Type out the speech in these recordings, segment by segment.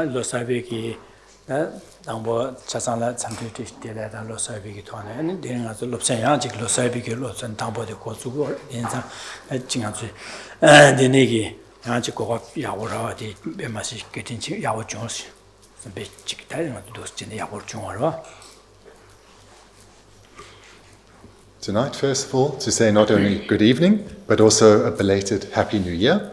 Losabiki, Dambo Chasana, something to the Losabiki Tone, and then as a Lobsang Losabiki Los and Tambo de Kosu, in Chingansu, and the Negi, Anchiko Yawara, the Bemasi getting Yawa Jones, some big chicken, those Yawa Jonara. Tonight, first of all, to say not only good evening, but also a belated Happy New Year.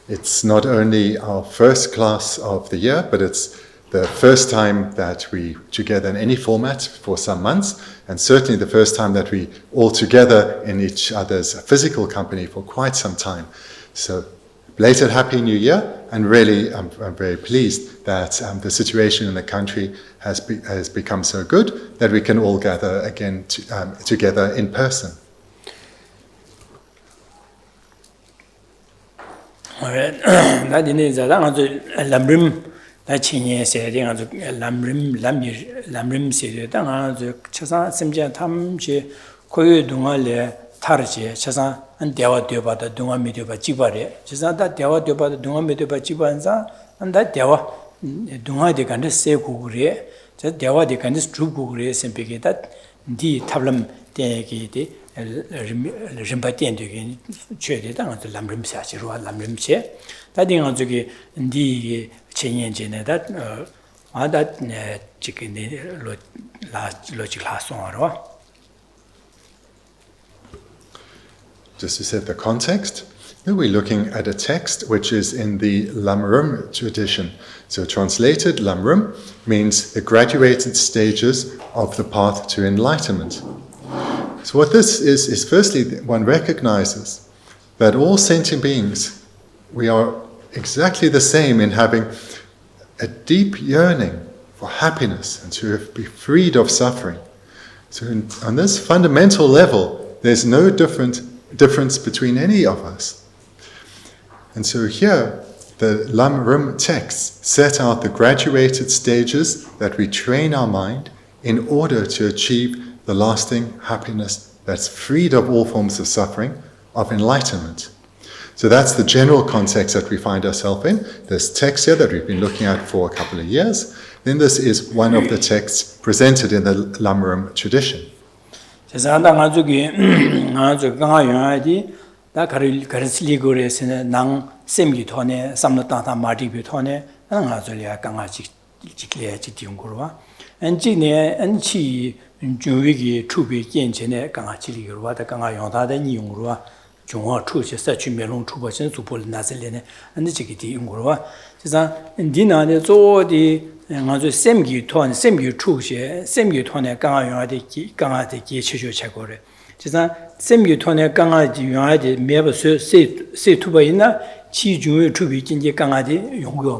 It's not only our first class of the year, but it's the first time that we together in any format for some months, and certainly the first time that we all together in each other's physical company for quite some time. So, belated Happy New Year, and really I'm very pleased that the situation in the country has become so good that we can all gather again together in person. That is a Lam Rim, that Chinese said, Lam Rim said, Chasa Simja Tam, Koyu Dungale, Tarje, Chasa, and Dewa Deba, the Dunga Meduba Chibare, Chasa that Dewa Deba, the Dunga Meduba Chibanza, and that Dewa Dunga de Candice Se Gugure, that Dewa de Candice True Gugure, Sempiki, that the Tablam de Rimpatien to Chede, the Lam Rim Sachi, Lam Rim Che, that in Anzuki, the Chenyan that chicken logic last on. Just to set the context, we're looking at a text which is in the Lam Rim tradition. So translated, Lam Rim means the graduated stages of the path to enlightenment. So what this is firstly, one recognizes that all sentient beings, we are exactly the same in having a deep yearning for happiness and to be freed of suffering. So on this fundamental level, there's no difference between any of us. And so here, the Lam Rim Text set out the graduated stages that we train our mind in order to achieve the lasting happiness that's freed of all forms of suffering, of enlightenment. So that's the general context that we find ourselves in. This text here that we've been looking at for a couple of years. Then this is one of the texts presented in the Lam Rim tradition. Juwigi Tubi Yenchene, Gangachili, Rwata Ganga Yonta, Yungua, Junga Tushi, such a melon tuba, Supol Nazalene, and the Chikiti Yungua. Dina, the Zodi, and Semgi Ton, Semgi Tushi, Semgi Tone, Ganga Ganga de Geshe Chagore. Semgi Tone, Ganga Yunadi, Meba say Tuba ina, Chi Ju Tubi Jinji Ganga de Yungo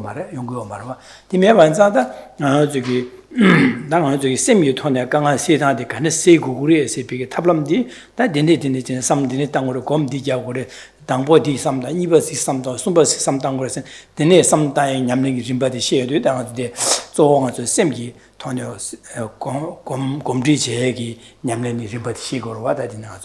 Marva. The Mebanzada, Zugi. Nang semi tone Ganga Sita de Can say Gugure, say big tablamdi, that didn't some dinner tango com di Jagore, Dangbo some Ibasi some Sumbas some tangres, the ne some dying Yamling Jimbadi share down the so on the semi tonio Gomdrichi, Yamling Jimbadi Shigor, what I didn't know.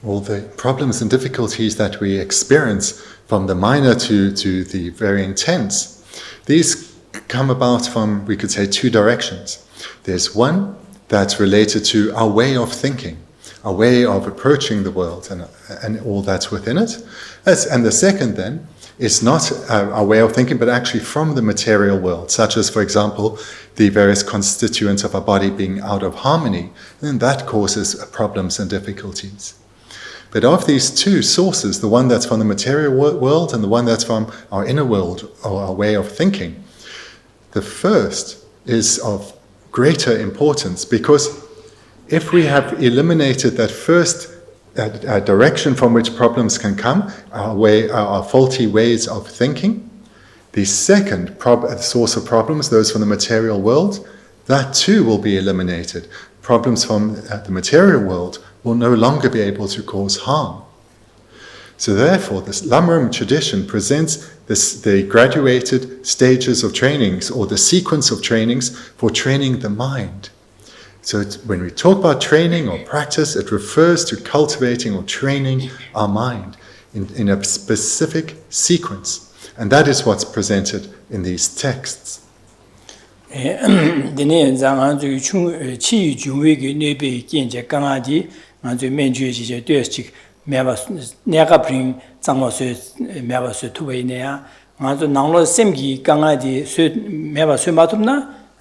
All the problems and difficulties that we experience from the minor to the very intense, these come about from, we could say, two directions. There's one that's related to our way of thinking, our way of approaching the world and all that's within it. And the second then is not our way of thinking, but actually from the material world, such as, for example, the various constituents of our body being out of harmony, and that causes problems and difficulties. But of these two sources, the one that's from the material world and the one that's from our inner world or our way of thinking, the first is of greater importance because if we have eliminated that first direction from which problems can come, our faulty ways of thinking, the second source of problems, those from the material world, that too will be eliminated. Problems from the material world will no longer be able to cause harm. So therefore, this Lam Rim tradition presents the graduated stages of trainings or the sequence of trainings for training the mind. So when we talk about training or practice, it refers to cultivating or training our mind in a specific sequence. And that is what's presented in these texts.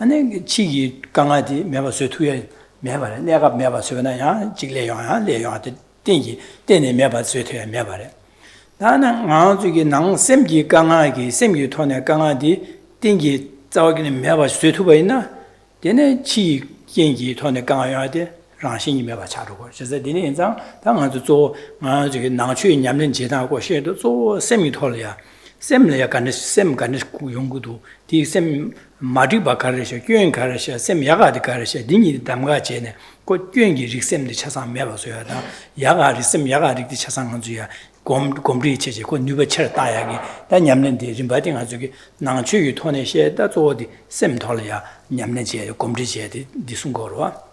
아니 치기 강아지 매바 쇠투에 매바래 내가 매바 쇠나야 직래용아 레용한테 땡기 땡네 매바 쇠투에 매바래 나는 아주기 낭 셈기 강아기 셈기 토네 강아디 땡기 자기는 매바 쇠투가 있나 얘네 치 땡기 토네 강아야데 랑신이 매바 차르고 그래서 니네 인상 당한테 做아주기 낭취 냠는 제다고 셰도 做셈이 토려야 셈래야 간에 셈 간에 구용구도 디 셈 마디바 가르셔 교행 가르셔 셈 야가디 가르셔 딩이 담가제네 그 교행기 릭셈데 차상 매봐서야다 야가리 셈 야가리 차상 한주야 곰리 체제 그 뉴베처 따야기 다 냠는데 좀 바딩 아주기 낭취유 토네셰 다 조디 셈 털이야 냠는제 곰리 제디 디순거로와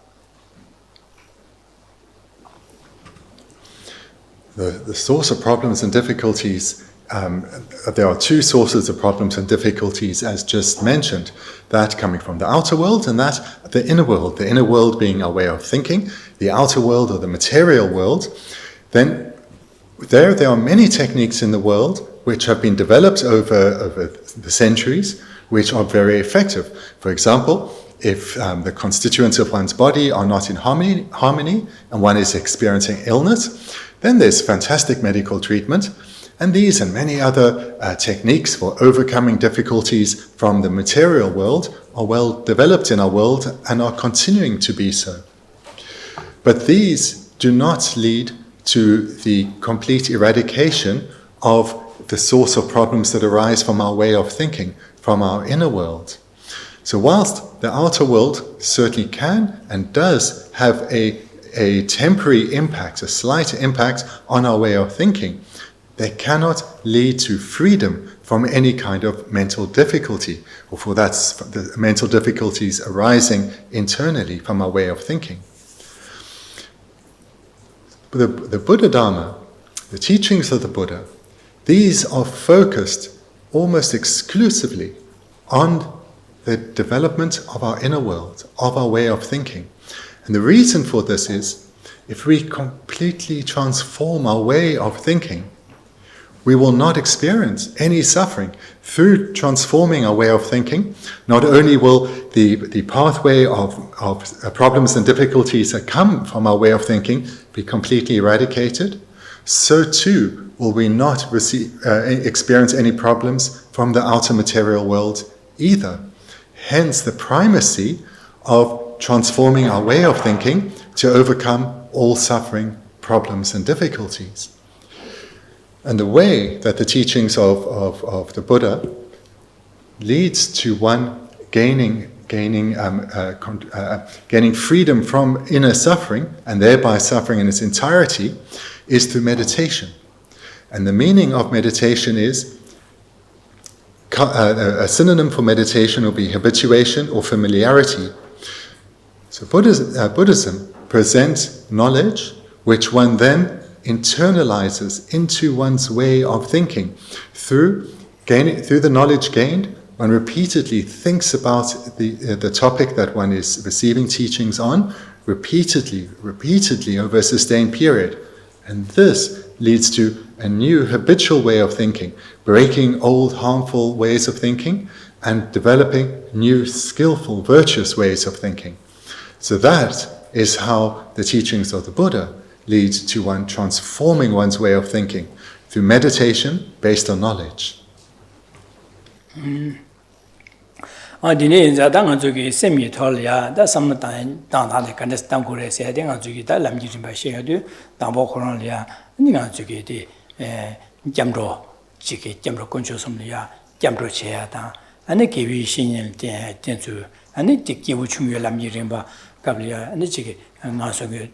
The source of problems and difficulties, there are two sources of problems and difficulties as just mentioned, that coming from the outer world and that the inner world being our way of thinking, the outer world or the material world. Then there are many techniques in the world which have been developed over the centuries which are very effective. For example, if the constituents of one's body are not in harmony and one is experiencing illness, then there's fantastic medical treatment. And these and many other techniques for overcoming difficulties from the material world are well developed in our world and are continuing to be so. But these do not lead to the complete eradication of the source of problems that arise from our way of thinking, from our inner world. So whilst the outer world certainly can and does have a temporary impact, a slight impact on our way of thinking, they cannot lead to freedom from any kind of mental difficulty, or for that's the mental difficulties arising internally from our way of thinking. The Buddha Dharma, the teachings of the Buddha, these are focused almost exclusively on the development of our inner world, of our way of thinking. And the reason for this is, if we completely transform our way of thinking, we will not experience any suffering. Through transforming our way of thinking, not only will the pathway of problems and difficulties that come from our way of thinking be completely eradicated, so too will we not experience any problems from the outer material world either. Hence the primacy of transforming our way of thinking to overcome all suffering, problems and difficulties. And the way that the teachings of the Buddha leads to one gaining freedom from inner suffering, and thereby suffering in its entirety, is through meditation. And the meaning of meditation is, a synonym for meditation will be habituation or familiarity. So Buddhism presents knowledge which one then internalizes into one's way of thinking. Through the knowledge gained, one repeatedly thinks about the topic that one is receiving teachings on, repeatedly over a sustained period. And this leads to a new habitual way of thinking, breaking old harmful ways of thinking and developing new skillful, virtuous ways of thinking. So that is how the teachings of the Buddha lead to one transforming one's way of thinking through meditation based on knowledge. Dine zadang jogi semi tolya da samtan dangda kan das tangure se de nga jogi da lam ji ba she de dangbo khoron lya ni nga jogi de jamro jige jamro koncho somlya jamro che ya da ane kewi shin de den zu ane de kewu chungye lam ji rin ba kablia ane jige nga so ge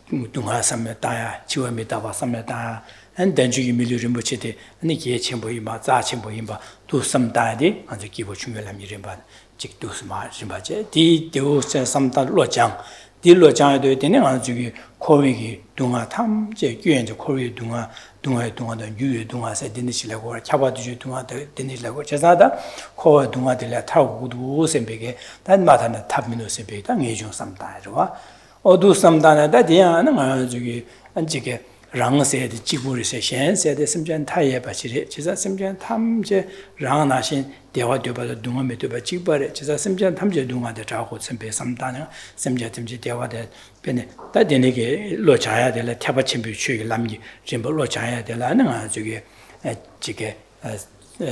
dunga samya ta chiwa me ta ba samya ta and then you million rimboche de ani ye chenbo yima za chenbo yima to samda de anje kibo chungye lam yirimba 직 두스마 심바제 디 되오세 삼다 로장 디 로장에도 되는 아주 코위기 동아 탐제 규현제 코위 동아의 유의 동아세 되는시라고 잡아주주 동아들 되는시라고 제사다 코와 동아들라 타고도 셈베게 단마다는 탑민도 셈베게 당해중 삼다로 어두 삼다나다 대야는 아주 안지게 랑세의 지구리세 현세의 심전 타에 바치리 제사 심전 탐제 랑나신 대화 되바도 동아메 되바 지바레 제사 심전 탐제 동아데 자고 선배 삼다는 심전 탐제 대화데 변에 다되네게 로자야 될 태바침비 취기 남기 전부 로자야 될라는 아주게 지게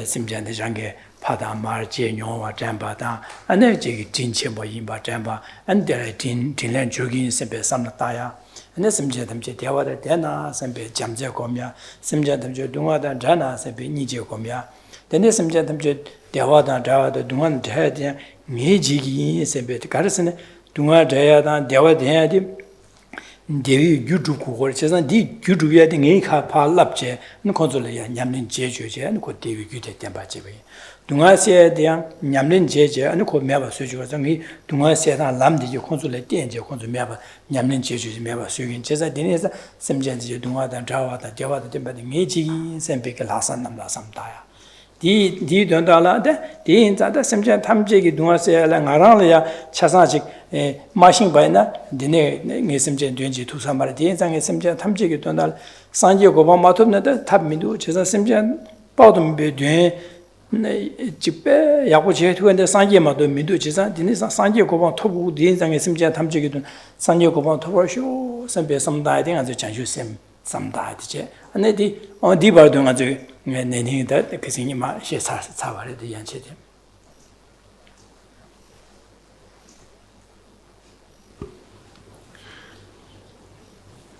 심전의 장게 파다 말제 용와 잠바다 안에 지기 진체 뭐 임바 잠바 안데 진란 조긴 선배 삼다야 ane simje tamche dewada dena sambe jamje komya simje tamche dungada dana sambe nije komya dene simje tamche dewada dawada dungan dhaya ngejigi sambe karasene dunga dhaya dewa dhaya di dewi gyudu kukor chesan di gyudu ya di ngei kha pa lapche no konzole ya nyamlin jeju je no ko dewi gyude temba chebe dunga se de nyamlin jeje no ko meba suju ga ngi dunga se da lamdi je konzole denje konzo meba nyamlin jeju je meba sugin chesa dinesa semjen je dunga da jawa da dewa da temba ngei ji sembe ke lasan nam la samta ya di donda de di inza da semjen tamje gi dunga se la ngarang ya chasa ji 마싱 바이나 디네 녜심제 된지 두사말 디엔상에 심제 탐지기 돈달 산지 고바 마톱네다 탑민도 제사 심제 빠도 베된 집에 야고 제투인데 산지 마도 민도 제사 디네 산지 고바 토부 디엔상에 심제 탐지기 돈 산지 고바 토버쇼 선배 섬다에 대한 아주 장주심 섬다이제 안에디 디바동 아주 내내다 그생이 마 시사 사발에 대한 체대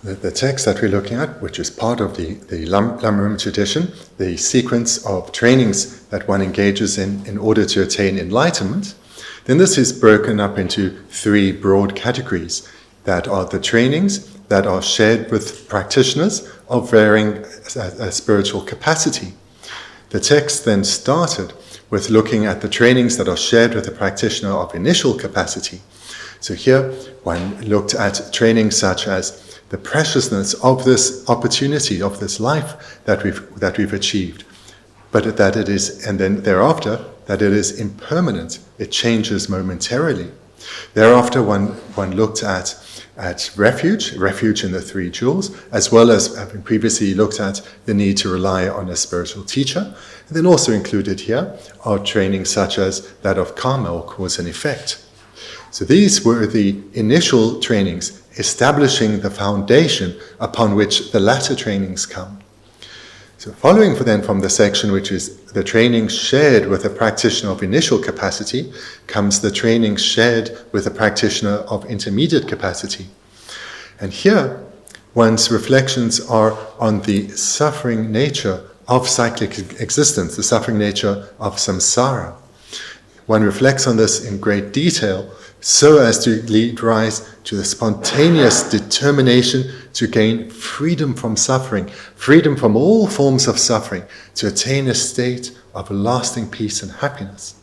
The text that we're looking at, which is part of the Lam Rim tradition, the sequence of trainings that one engages in order to attain enlightenment, then this is broken up into three broad categories that are the trainings that are shared with practitioners of varying spiritual capacity. The text then started with looking at the trainings that are shared with the practitioner of initial capacity. So here one looked at trainings such as the preciousness of this opportunity, of this life that we've achieved, but that it is, and then thereafter, that it is impermanent, it changes momentarily. Thereafter, one looked at refuge in the three jewels, as well as having previously looked at the need to rely on a spiritual teacher, and then also included here are trainings such as that of karma, or cause and effect. So these were the initial trainings, establishing the foundation upon which the latter trainings come. So following then from the section which is the training shared with a practitioner of initial capacity, comes the training shared with a practitioner of intermediate capacity. And here, one's reflections are on the suffering nature of cyclic existence, the suffering nature of samsara. One reflects on this in great detail, so as to lead rise to the spontaneous determination to gain freedom from suffering, freedom from all forms of suffering, to attain a state of lasting peace and happiness.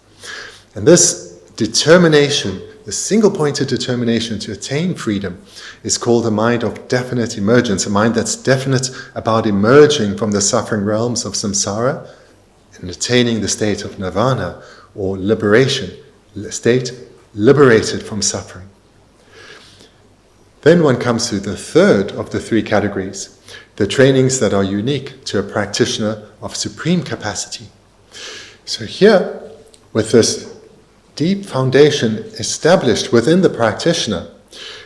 And this determination, the single-pointed determination to attain freedom, is called a mind of definite emergence, a mind that's definite about emerging from the suffering realms of samsara and attaining the state of nirvana, or liberation, the state liberated from suffering. Then one comes to the third of the three categories, the trainings that are unique to a practitioner of supreme capacity. So here, with this deep foundation established within the practitioner,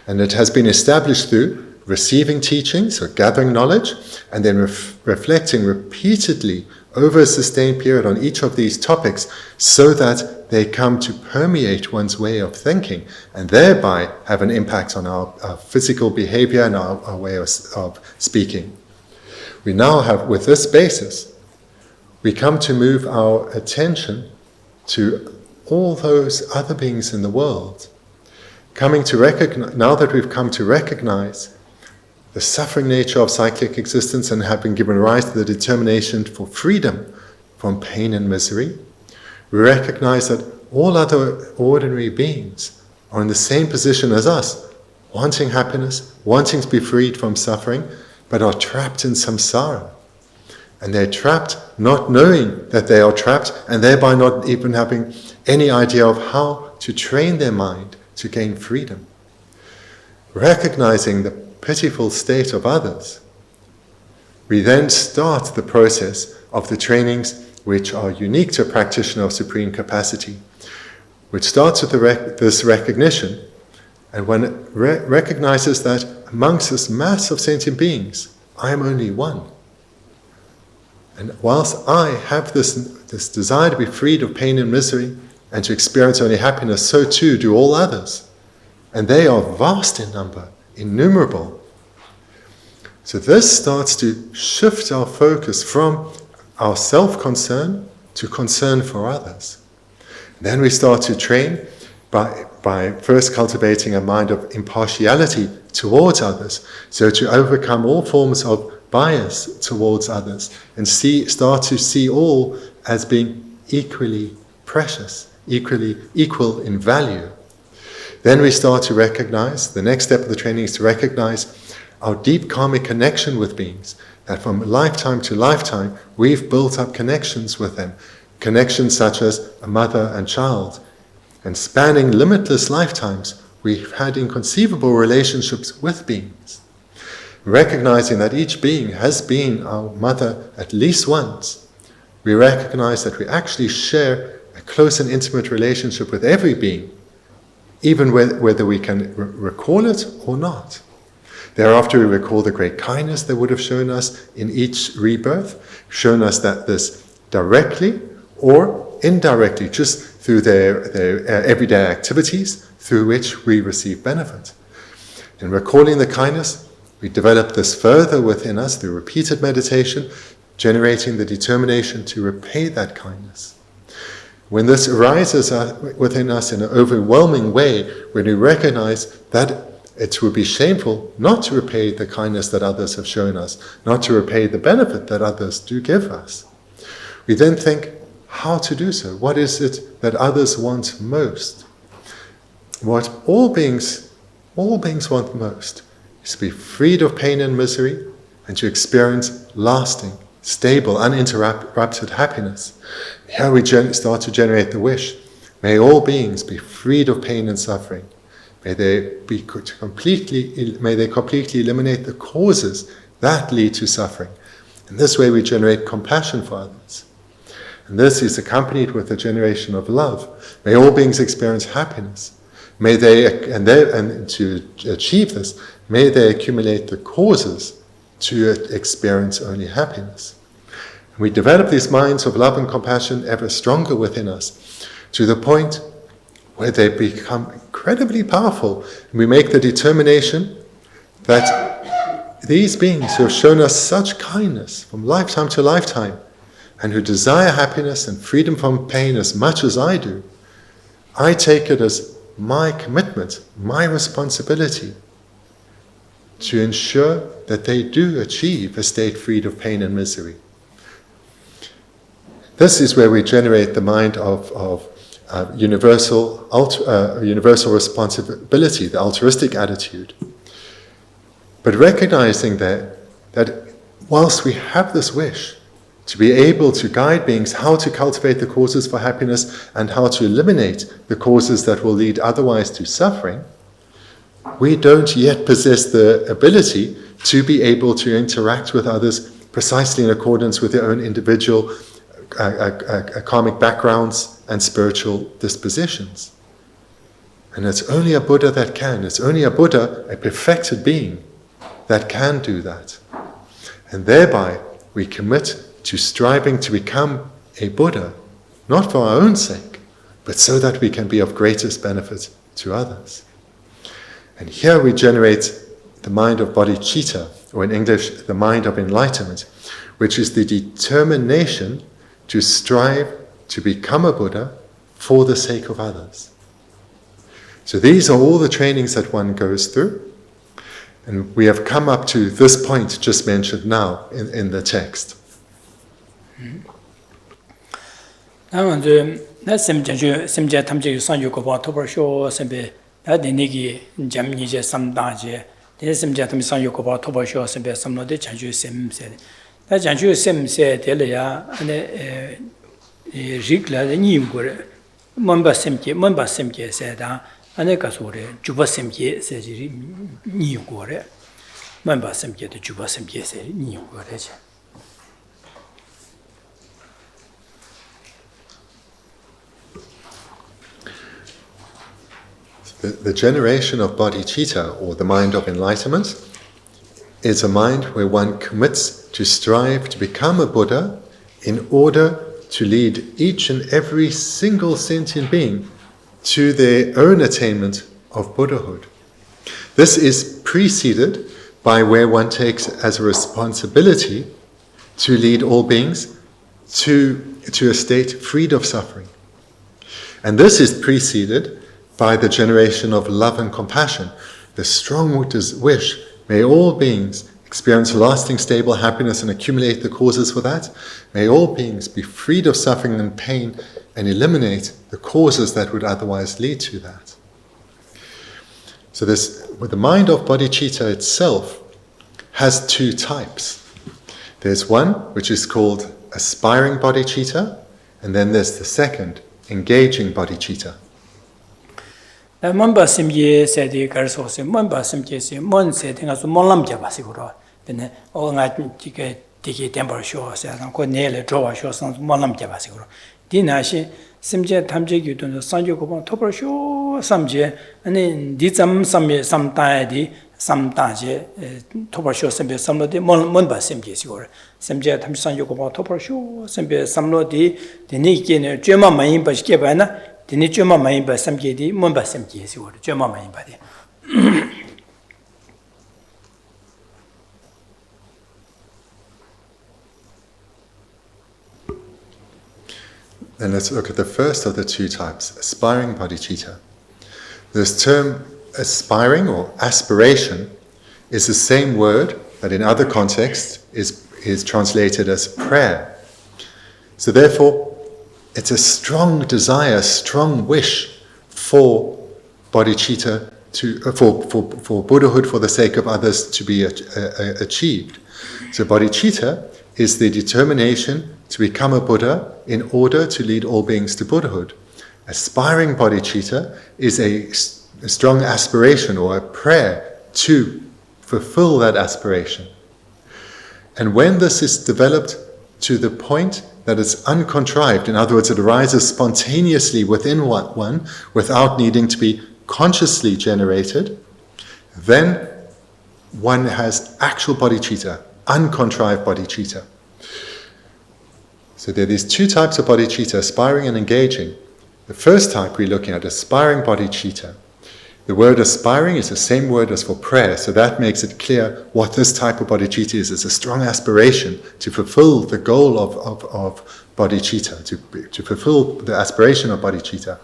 and it has been established through receiving teachings or gathering knowledge, and then reflecting repeatedly over a sustained period on each of these topics, so that they come to permeate one's way of thinking and thereby have an impact on our physical behavior and our way of speaking. We now have, with this basis, we come to move our attention to all those other beings in the world, coming to recognize, now that we've come to recognize the suffering nature of cyclic existence and have been given rise to the determination for freedom from pain and misery, we recognize that all other ordinary beings are in the same position as us, wanting happiness, wanting to be freed from suffering, but are trapped in samsara. And they're trapped not knowing that they are trapped, and thereby not even having any idea of how to train their mind to gain freedom. Recognizing the pitiful state of others, we then start the process of the trainings which are unique to a practitioner of supreme capacity, which starts with this recognition, and when it recognizes that amongst this mass of sentient beings, I am only one. And whilst I have this desire to be freed of pain and misery and to experience only happiness, so too do all others. And they are vast in number, innumerable. So this starts to shift our focus from our self-concern to concern for others. Then we start to train by first cultivating a mind of impartiality towards others, so to overcome all forms of bias towards others and start to see all as being equally precious, equal in value. Then we start to recognize, the next step of the training is to recognize our deep karmic connection with beings, that from lifetime to lifetime we've built up connections with them, connections such as a mother and child, and spanning limitless lifetimes we've had inconceivable relationships with beings. Recognizing that each being has been our mother at least once, we recognize that we actually share a close and intimate relationship with every being, even whether we can recall it or not. Thereafter we recall the great kindness they would have shown us in each rebirth, shown us that this directly or indirectly, just through their everyday activities through which we receive benefit. In recalling the kindness, we develop this further within us through repeated meditation, generating the determination to repay that kindness. When this arises within us in an overwhelming way, when we recognize that it would be shameful not to repay the kindness that others have shown us, not to repay the benefit that others do give us, we then think how to do so. What is it that others want most? What all beings want most is to be freed of pain and misery and to experience lasting, stable, uninterrupted happiness. Here we start to generate the wish. May all beings be freed of pain and suffering. May they completely eliminate the causes that lead to suffering. In this way we generate compassion for others. And this is accompanied with a generation of love. May all beings experience happiness. May they, and to achieve this, may they accumulate the causes to experience only happiness. And we develop these minds of love and compassion ever stronger within us, to the point where they become incredibly powerful. And we make the determination that these beings who have shown us such kindness from lifetime to lifetime, and who desire happiness and freedom from pain as much as I do, I take it as my commitment, my responsibility, to ensure that they do achieve a state freed of pain and misery. This is where we generate the mind of universal responsibility, the altruistic attitude. But recognizing that whilst we have this wish to be able to guide beings how to cultivate the causes for happiness and how to eliminate the causes that will lead otherwise to suffering, we don't yet possess the ability to be able to interact with others precisely in accordance with their own individual karmic backgrounds and spiritual dispositions. And it's only a Buddha that can. It's only a Buddha, a perfected being, that can do that. And thereby we commit to striving to become a Buddha, not for our own sake, but so that we can be of greatest benefit to others. And here we generate the mind of bodhicitta, or in English, the mind of enlightenment, which is the determination to strive to become a Buddha for the sake of others. So these are all the trainings that one goes through, and we have come up to this point just mentioned now in the text. 나 심자 탐지 상주 고바 토버쇼 선배 나디 니기 잠니제 삼다제 대 심자 탐지 상주 고바 토버쇼 선배 삼로데 자주 셈세 나 자주 셈세 될야 안에 리글라데 니고레 먼바 셈게 세다 안에 가서레 주바 셈게 세지 니고레 먼바 셈게도 주바 셈게 세 니고레지 The generation of bodhicitta, or the mind of enlightenment, is a mind where one commits to strive to become a Buddha in order to lead each and every single sentient being to their own attainment of Buddhahood. This is preceded by where one takes as a responsibility to lead all beings to a state freed of suffering. And this is preceded by the generation of love and compassion, the strong wish, may all beings experience lasting, stable happiness and accumulate the causes for that. May all beings be freed of suffering and pain and eliminate the causes that would otherwise lead to that. So with the mind of bodhicitta itself has two types. There's one which is called aspiring bodhicitta, and then there's the second, engaging bodhicitta. Mamba simye sedi karso se mamba simye se mon se tinga su mon lam jaba siguro bene o nga tiki temper show se ko nele jowa show san mon lam jaba siguro dina shi simje tamje gyudon sanjo ko bon topor show samje ani di zam samye samta di samta je topor show sambe samlo de mon ba simje siguro simje tam sanjo ko bon topor show sambe samlo di ni kene jema mayin ba ke ba na dini chuma mayimba samje di monba samje si wor chuma mayimba di Then let's look at the first of the two types, aspiring bodhicitta. This term aspiring or aspiration is the same word that in other contexts is translated as prayer. So therefore it's a strong desire, strong wish for bodhicitta for Buddhahood for the sake of others to be achieved. So bodhicitta is the determination to become a Buddha in order to lead all beings to Buddhahood. Aspiring bodhicitta is a strong aspiration or a prayer to fulfill that aspiration. And when this is developed to the point that it's uncontrived, in other words, it arises spontaneously within one without needing to be consciously generated, then one has actual bodhicitta, uncontrived bodhicitta. So there are these two types of bodhicitta, aspiring and engaging. The first type we're looking at, aspiring bodhicitta. The word aspiring is the same word as for prayer, so that makes it clear what this type of bodhicitta is. It's a strong aspiration to fulfill the goal of bodhicitta, to fulfill the aspiration of bodhicitta.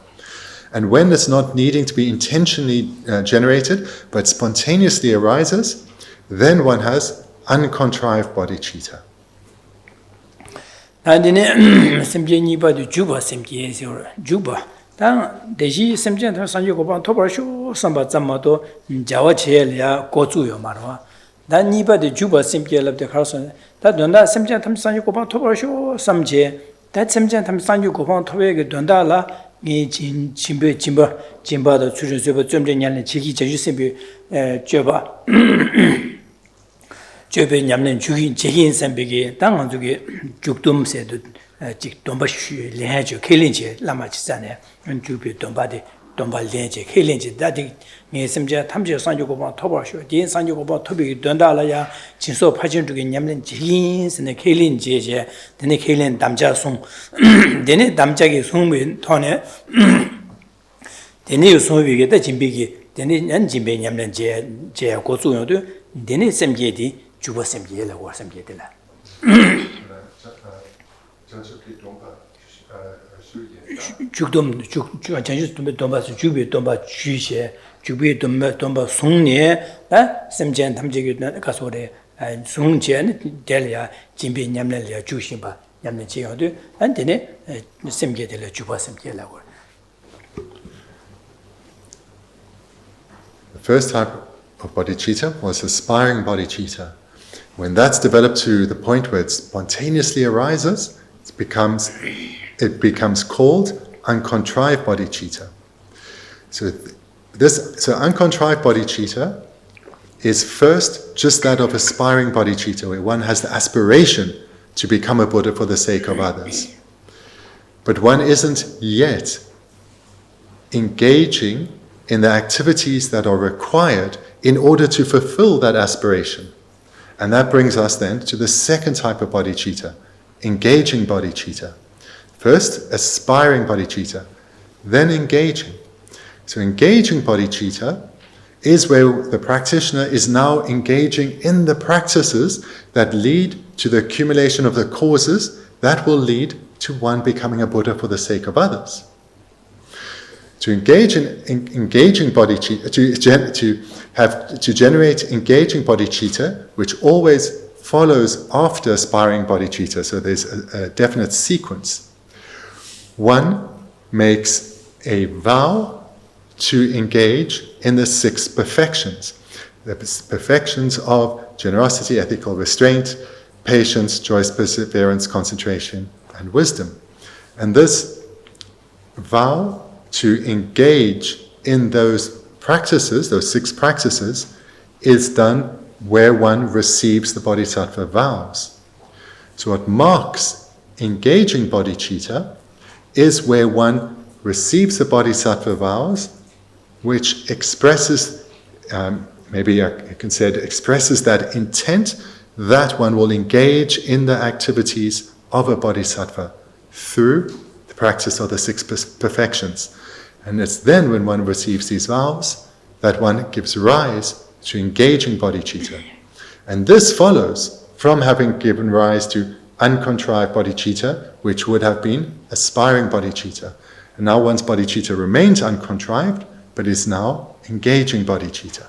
And when it's not needing to be intentionally generated, but spontaneously arises, then one has uncontrived bodhicitta. 당 대시 심전 산주 고반 토벌쇼 삼바 잠마도 자와체야 고주요 말와 난 이바데 주바 심결럽데 가서 다 돈다 심전 산주 고반 토벌쇼 삼제 다 심전 산주 고반 토베게 돈다라 이 진바도 주주주바 좀전년에 지기 제주 심비 줘봐 줘베 냠는 주기 제긴 선비게 당한 주기 죽돔세도 직 돈바슈 레하죠 켈린지 라마치잖아요 주비 돈바데 돈발 레제 켈린지 다디 메심자 탐지 산주고바 토바쇼 딘 산주고바 토비 돈다라야 진소 파진 주기 냠는 진스네 켈린지제 데네 켈린 담자송 데네 담자기 송면 토네 데네 소비게 진비기 데네 년 진비 냠는 제 고수요도 데네 셈게디 주버 셈게라고 셈게들라 죽돔 전주 돈바스 주비 돈바 주시에 주비 돈바 송네 아 셈젠 탐지기 가서래 송젠 델야 진비 냠နယ်야 주신바 냠네 지어도 안 되네 셈게들 주바 셈게라고. The first type of bodhicitta was aspiring bodhicitta. When that's developed to the point where it spontaneously arises, it becomes called uncontrived bodhicitta. So uncontrived bodhicitta is first just that of aspiring bodhicitta, where one has the aspiration to become a Buddha for the sake of others. But one isn't yet engaging in the activities that are required in order to fulfill that aspiration. And that brings us then to the second type of bodhicitta, engaging bodhicitta. First, aspiring bodhicitta, then engaging. So engaging bodhicitta is where the practitioner is now engaging in the practices that lead to the accumulation of the causes that will lead to one becoming a Buddha for the sake of others. To engage in engaging bodhicitta, to generate engaging bodhicitta, which always follows after aspiring bodhicitta, so there's a definite sequence. One makes a vow to engage in the 6 perfections. The perfections of generosity, ethical restraint, patience, joyous perseverance, concentration, and wisdom. And this vow to engage in those practices, those 6 practices, is done where one receives the bodhisattva vows. So what marks engaging bodhicitta is where one receives the bodhisattva vows, which expresses, maybe I can say it expresses that intent that one will engage in the activities of a bodhisattva through the practice of the 6 perfections. And it's then when one receives these vows that one gives rise to engaging bodhicitta. And this follows from having given rise to uncontrived bodhicitta, which would have been aspiring bodhicitta. And now one's bodhicitta remains uncontrived, but is now engaging bodhicitta.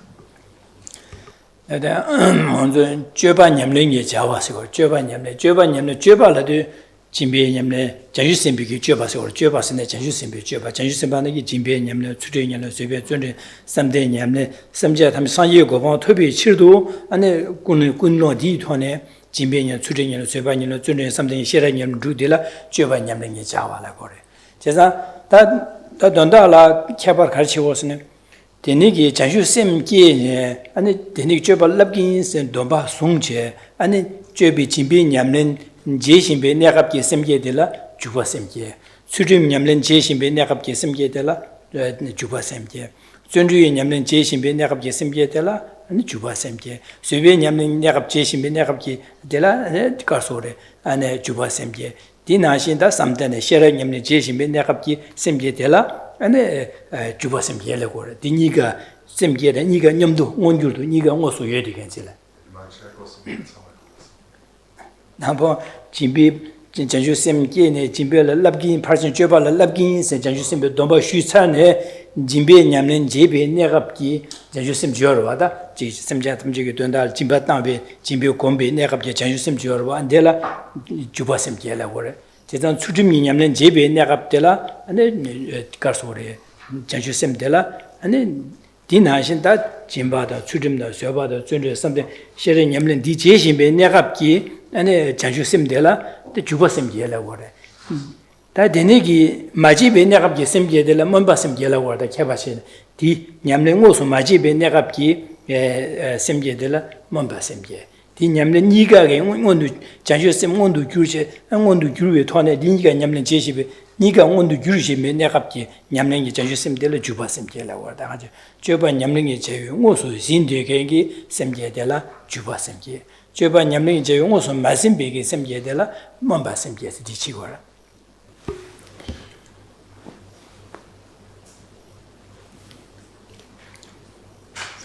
진비에 냠네 자유심비기 쥐어봐서 쥐어봤으네 자유심비 쥐어봐 자유심바는 진비에 냠네 추제 냠네随便 존재 3대 냠네 3자他们商业国防特别7도 안에 군론 뒤团에 진비에 냠 추제 냠네随便 냠네 존재 3대现在 냠 주딜라 쥐어봐 냠네 게 자와라 거래. 그래서 다 don다라 캬바 가르치고서는 데니기 자유심기 안에 데니기 쥐어봐 랍긴 돈바 송제 안에 쥐어비 진비에 냠는 제신베 내갑게 sem게들라 주바 sem게 수림 냠는 제신베 내갑게 sem게들라 주바 sem게 존주의 냠는 제신베 내갑게 sem게들라 아니 주바 sem게 수베 냠는 내갑 제신베 내갑게 들라 가소레 안에 주바 sem게 디나신다 삼단에 셰라 냠는 제신베 내갑게 sem게들라 안에 주바 sem게라고 그래 디니가 sem게다 니가 냠도 원줄도 니가 원소 예되겠지라 나보 진비 전주 셈게네 진비를 랍긴 파신 줘발을 랍긴 세 전주 셈be domba 슈찬에 진비 냠는 제비 내갑기 전주 셈 줘러와다 지 셈자 탐지게 된다 진바 땅베 진비 곰베 내갑기 전주 셈 줘러와 안데라 주바 셈게라 그래 제단 추dim이 냠는 제비 내갑데라 안에 가서래 전주 셈데라 안에 디나신다 진바다 추dim다 쇠바다 존재 삼데 셰르 냠는 디 제신베 내갑기 안에 장주심데라 때 주바심게라 그래. 다 데네기 마지베 내갑게 심게데라 먼바심게라 그러다 개바신 디 냠는 옷은 마지베 내갑기 심게데라 먼바심게. 디 냠는 니가게 온도 장주심 온도 규제 온도 규르에 토네 니가 냠는 제시베 니가 온도 규르시메 내갑기 냠는 게 장주심데라 주바심게라 그러다 가지. 주바 냠는 게 제요 옷은 신되게 심게데라 주바심게. 제바 냠는 제 용어서 말씀비게 sem게데라 뭔바 sem게스 디치고라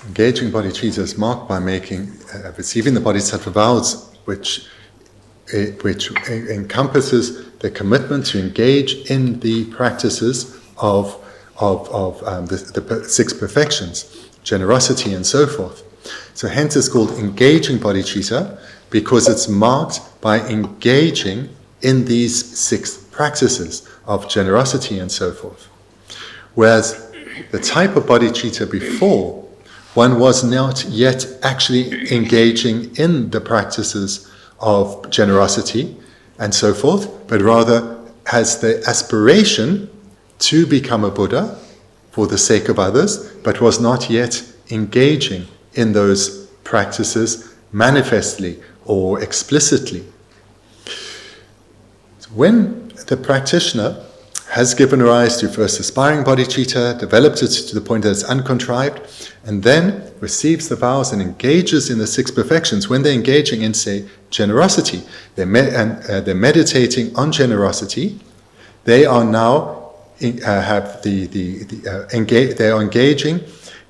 Engaging bodhicitta is marked by receiving the bodhisattva vows, which encompasses the commitment to engage in the practices of the 6 perfections, generosity and so forth. So hence it's called engaging bodhicitta, because it's marked by engaging in these 6 practices of generosity and so forth. Whereas the type of bodhicitta before, one was not yet actually engaging in the practices of generosity and so forth, but rather has the aspiration to become a Buddha for the sake of others, but was not yet engaging in those practices manifestly or explicitly. When the practitioner has given rise to first aspiring bodhicitta, developed it to the point that it's uncontrived, and then receives the vows and engages in the 6 perfections, when they're engaging in, say, generosity, they're meditating on generosity, they are now they are engaging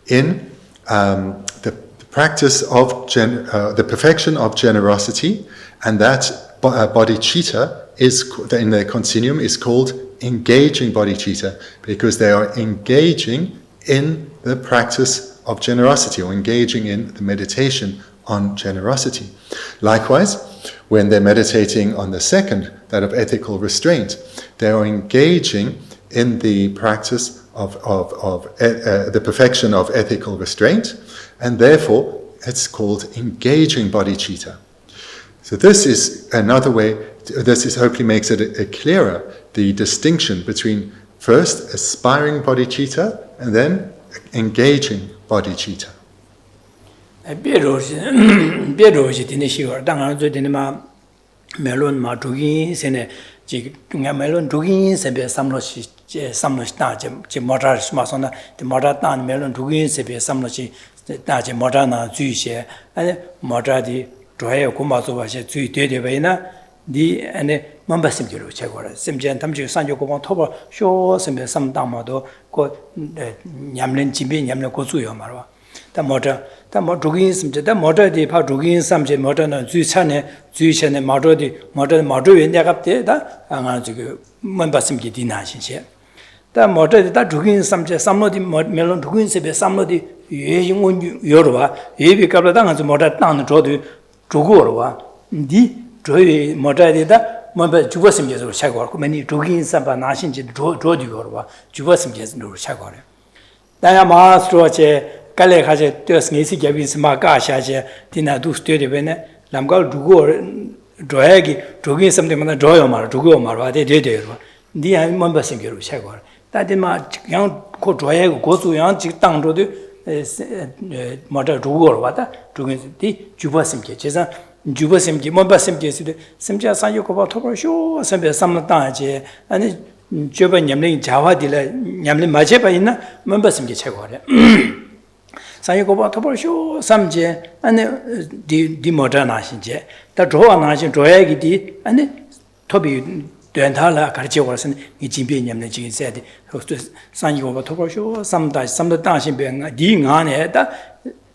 in the practice of the perfection of generosity, and that bodhicitta is in the continuum is called engaging bodhicitta, because they are engaging in the practice of generosity, or engaging in the meditation on generosity. Likewise, when they're meditating on the second, that of ethical restraint, they are engaging in the practice of the perfection of ethical restraint, and therefore it's called engaging bodhicitta. So this is another way, hopefully makes it clearer, the distinction between first aspiring bodhicitta and then engaging bodhicitta. Melon Matugi sene melon Dugi sebe samloshi motor masona the moratan melon Dugi sebe samloshi daje morana juishe and moradi droya kumazo zui de vena di and mamba simjiro chegora simjan tamji sanjo ko toba sho sembe samdamado ko nyamlen jimbe nyamlen ko zuyo marwa ta motor ta modugi simje ta motor di pa dugi samje motor na juichane 마도디 마도 연약합대 다 anga 지금 mamba simji dina 신세 다 모터 다 두긴 삼제 삼로디 멜론 두긴 세베 삼로디 예용원 여러와 예비 갑라 당한서 모터 땅는 저도 주고로와 니 저희 모터디다 mamba 주버 심제로 차고고 매니 두긴 삼바 나신지 저디고로와 주버 심제로 차고래 다야 마스트로체 깔레 가제 뜨스니시 개비스 마가샤제 디나두 스테데베네 람갈 두고 조야기 조긴 something 조요 말 두고 말 와대 되대로 니 한번 봤으면 shago 다데마 그냥 고 조야고 고수양 직 땅로도 뭐다 두고 와다 두긴디 주버심게 제가 주버심게 뭐 봤음게 심지어 산요고 봐 토로쇼 선배 삼나다지 아니 저번 냠린 자와딜 냠린 맞아봐 있나 뭐 봤음게 shago래 사이고바 토벌쇼 삼제 아니 디 모더나 신제 다 조아나 신 조야기디 아니 토비 된탈라 가르치고선 이 진비념네 지금 세디 사이고바 토벌쇼 삼다 당신병 디가네 다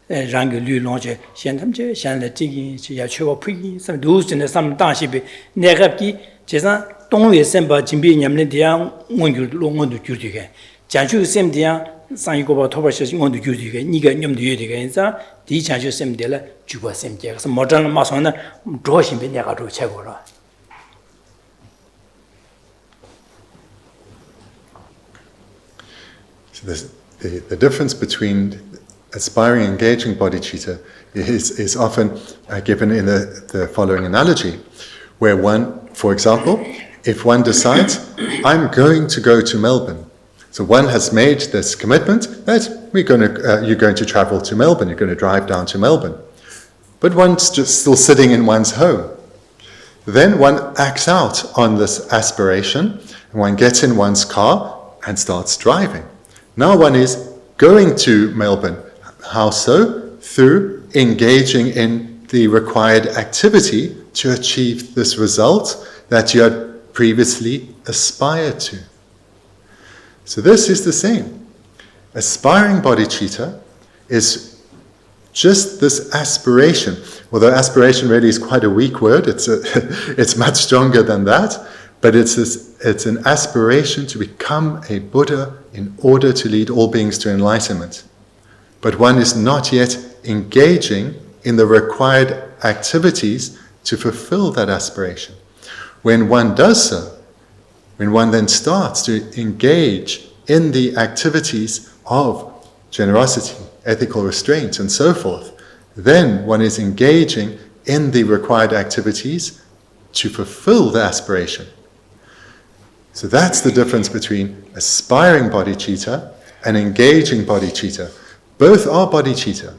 랑게 류롱제 현탐제 현래 지기 지야 최고 부기 삼 두스네 삼 당시비 내갑기 제사 동외 셈바 진비념네 대양 원규 롱원도 규리게 자주 셈디야 상이고바 토바시 원도 규리게 니가 념도 유리게 인자 디 자주 셈데라 주바 셈게 그래서 모던 마선은 조심비 내가 도 최고라. So the difference between aspiring and engaging bodhicitta is often given in the following analogy, where one, for example, if one decides, I'm going to go to Melbourne. So one has made this commitment that you're going to travel to Melbourne, you're going to drive down to Melbourne. But one's just still sitting in one's home. Then one acts out on this aspiration, and one gets in one's car and starts driving. Now one is going to Melbourne. How so? Through engaging in the required activity to achieve this result that you had previously aspired to. So this is the same. Aspiring bodhicitta is just this aspiration. Although aspiration really is quite a weak word, it's much stronger than that. But it's an aspiration to become a Buddha in order to lead all beings to enlightenment. But one is not yet engaging in the required activities to fulfill that aspiration. When one does so, when one then starts to engage in the activities of generosity, ethical restraint, and so forth, then one is engaging in the required activities to fulfill the aspiration. So that's the difference between aspiring bodhicitta and engaging bodhicitta. Both are bodhicitta.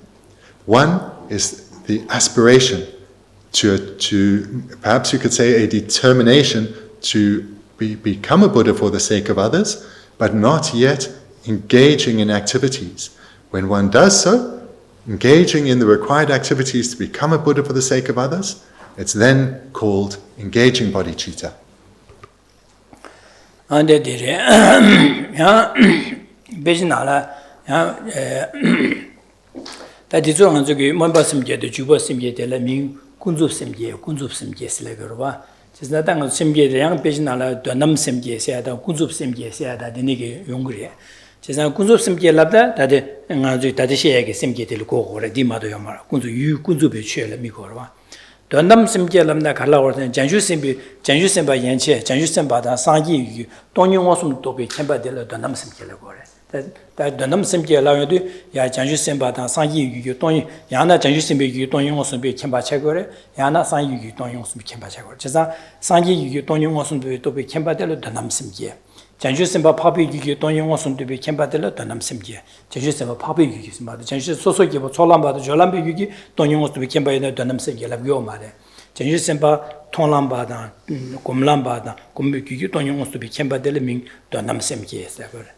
One is the aspiration to perhaps you could say a determination to become a Buddha for the sake of others, but not yet engaging in activities. When one does so, engaging in the required activities to become a Buddha for the sake of others, it's then called engaging bodhicitta. 제가 군수 심게 labda 다데 ngazu 다데 시에게 심게 될 거고래 디마도 요마 군수 유 군수 배치를 미거와 donam simje lamna khala orden janju simba yanche janju simba da sangi yu tongyong osum tobe kemba de donam simje la gore da donam simje la yodu ya janju simba da sangi yu tong yana janju simba yu tongyong osum be kemba che gore yana sangi yu tongyong osum be kemba che gore 제가 sangi yu tongyong osum be tobe kemba de donam simje janju simba papi yu tongyong osum be kemba de donam simje janju simba papi yu simba janju soso ge bo cholam ba jolam be yu tongyong osum be kemba de donam simje la yo ma janju simba tonglam ba da gomlam ba da gombe yu tongyong osum be kemba de ming donam simje sa gore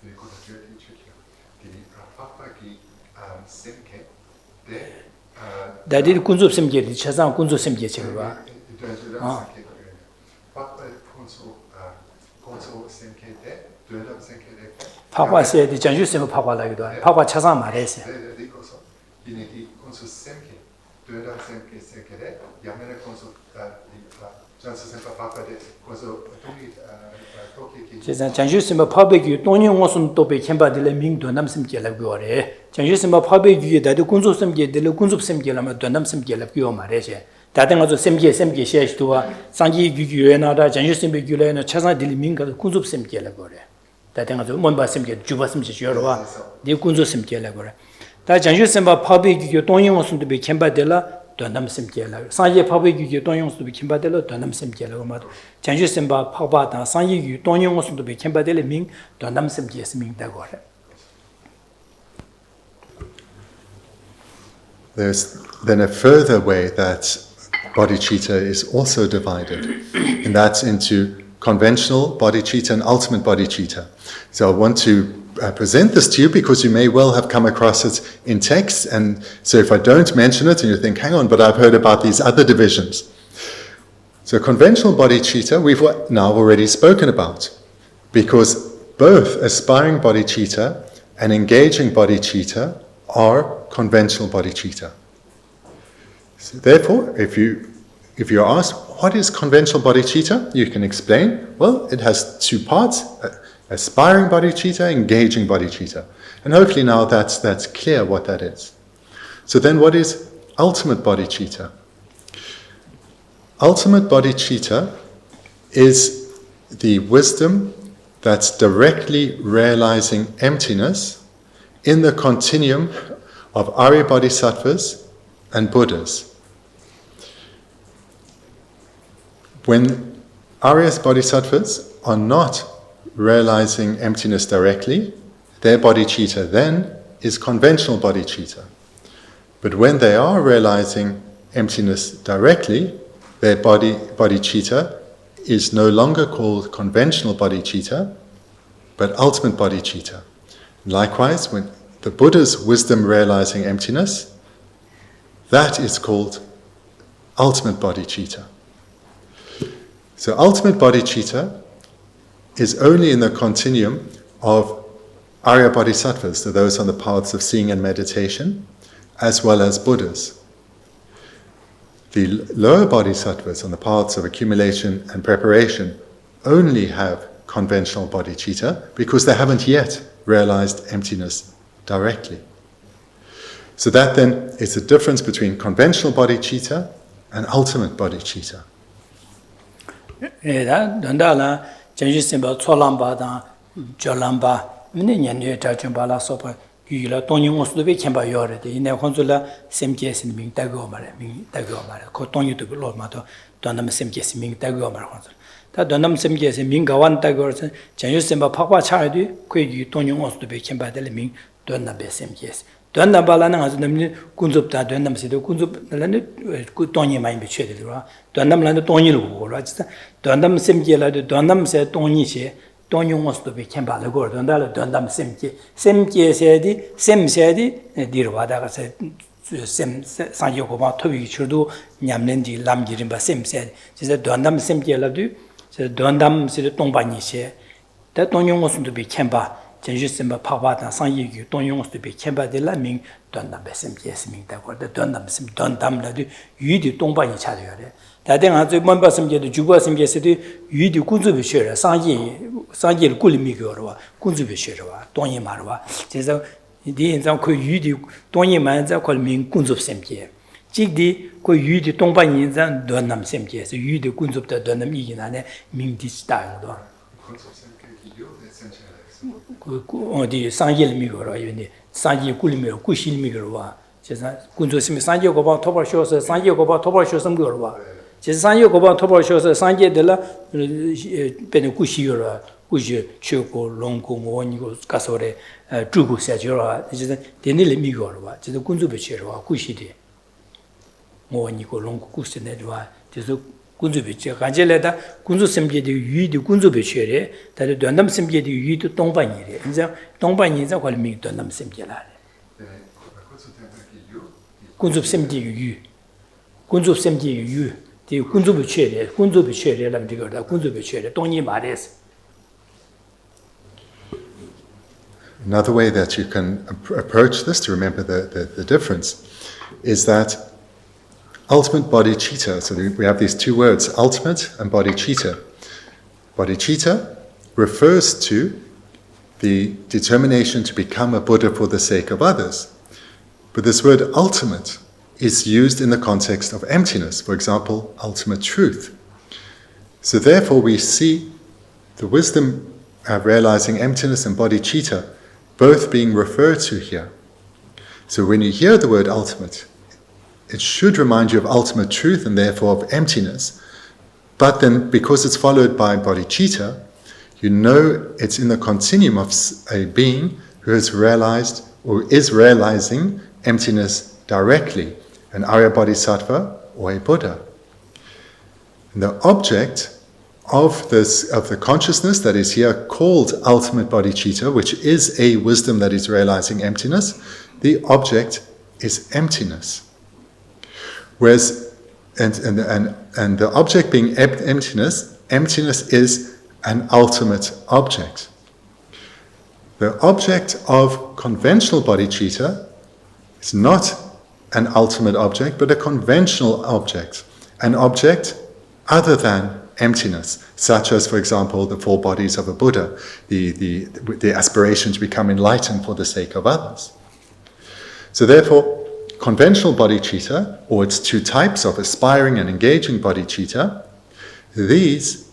다들 군수 심계리 최상 군수 심계 제가 파파세디 전주 심 파파라기도 파파 최상 말했어 제가 전주 심 파베기 돈용 옷은 또 백현바들 민도 남심계라고 그래 전주 심 파베기에 다들 군수 심계들 군수 심계라면 돈 남심계라고 말해서 다들 아주 심계 시에도와 상기 규규에나다 전주 심계규에나 최상들 민가 군수 심계라고 그래 다들 아주 뭔바 심계 주바 심계여와 네 군수 심계라고 그래 다 전주 심 파베기 돈용 옷은 또 백현바들라 donam simjela sanje phabe gi tongyong su bi khimba de lo donam simjela ma janju simba phaba da sanje gi tongyong su bi khimba de le ming donam simje sming da gore. There's then a further way that bodhicitta is also divided, and that's into conventional bodhicitta and ultimate bodhicitta. So I want to present this to you because you may well have come across it in text, and so if I don't mention it and you think, hang on, but I've heard about these other divisions. So conventional bodhicitta we've now already spoken about, because both aspiring bodhicitta and engaging bodhicitta are conventional bodhicitta. So therefore, if you're asked, what is conventional bodhicitta? You can explain, well, it has two parts, aspiring bodhicitta, engaging bodhicitta. And hopefully now that's clear what that is. So then what is ultimate bodhicitta? Ultimate bodhicitta is the wisdom that's directly realizing emptiness in the continuum of Arya Bodhisattvas and Buddhas. When Arya Bodhisattvas are not realizing emptiness directly, their bodhicitta then is conventional bodhicitta. But when they are realizing emptiness directly, their bodhicitta is no longer called conventional bodhicitta, but ultimate bodhicitta. Likewise, when the Buddha's wisdom realizing emptiness, that is called ultimate bodhicitta. So ultimate bodhicitta is only in the continuum of Arya Bodhisattvas, so those on the paths of seeing and meditation, as well as Buddhas. The lower Bodhisattvas on the paths of accumulation and preparation only have conventional bodhicitta because they haven't yet realized emptiness directly. So that then is the difference between conventional bodhicitta and ultimate bodhicitta. 에다 don다라 전주심바 초람바다 조람바 민년에 자준바라 소파 유라 동영어스도베 켐바 요레데 이내 혼줄라 셈케스 민다고 말해 민다고 말해 그 동유도 로마도 donam 셈케스 민다고 말해 혼줄 다 donam 셈케스 민가완다고 전주심바 파파 차르디 그 동영어스도베 켐바들 민 donna베 셈케스 donna발라는 아주 남니 군줍다 don남시도 군줍라는 그 동이 많이 비춰들어 don남라는 동이를 보고 진짜 don남 셈케라도 don남세 동이시 동용어스도 비캔발을 거던달 don남 셈케 셈케세디 셈세디 디르와다가서 셈 상여고바 토비 줄도 냠nen디 람기림바 셈세 진짜 don남 셈케라도 don남 시도 동반이시 다 동용어스도 비캔바 전주심바 파바다 상이기 동용어스도 비캔바들라 민 don남 셈케스민다 거다 don남 셈 don담라도 유디 동반이 차려야 다들 아주 먼바심게도 주바심게서도 유디 군주비 쉬어 상기를 꿀미거와 군주비 쉬어와 동이 말와 그래서 이인장 그 유디 동이만 자 콜민 군주심게 직디 그 유디 동반인장 don남심게서 유디 군주부터 don남 이기나네 민디스타도 그 어디 상기를 미거와 이니 상기 꿀미로 꾸실미거와 그래서 군주심이 상기고바 토벌쇼서 상기고바 토벌쇼섬 거와 지상요 고바 토벌쇼서 상계들라 베네 구시요라 구시 최고 롱고 원이고 가서래 주고 세죠라 이제 데닐이 미거와 지도 군주베 쳐와 구시디 원이고 롱고 구스네도와 지도 군주베 쳐 간절레다 군주 셈게디 유이디 군주베 쳐래 다들 don남 셈게디 유이디 동반이래 이제 동반이자 걸미 don남 셈게라래 군주 셈기 유 군주 셈기 유 디 군주비 최례람 디거다 군주비 최례 동이 말했어. Another way that you can approach this to remember the difference is that ultimate bodhicitta, so we have these two words, ultimate and bodhicitta. Bodhicitta refers to the determination to become a Buddha for the sake of others. But this word ultimate is used in the context of emptiness, for example, ultimate truth. So therefore we see the wisdom of realizing emptiness and bodhicitta both being referred to here. So when you hear the word ultimate, it should remind you of ultimate truth and therefore of emptiness. But then because it's followed by bodhicitta, you know it's in the continuum of a being who has realized or is realizing emptiness directly, an Arya Bodhisattva or a Buddha. And the object of the consciousness that is here called ultimate bodhicitta, which is a wisdom that is realizing emptiness, the object is emptiness. Whereas, and the object being emptiness is an ultimate object. The object of conventional bodhicitta is not an ultimate object, but a conventional object, an object other than emptiness, such as, for example, the four bodies of a Buddha, the aspiration to become enlightened for the sake of others. So therefore, conventional bodhicitta, or its two types of aspiring and engaging bodhicitta, these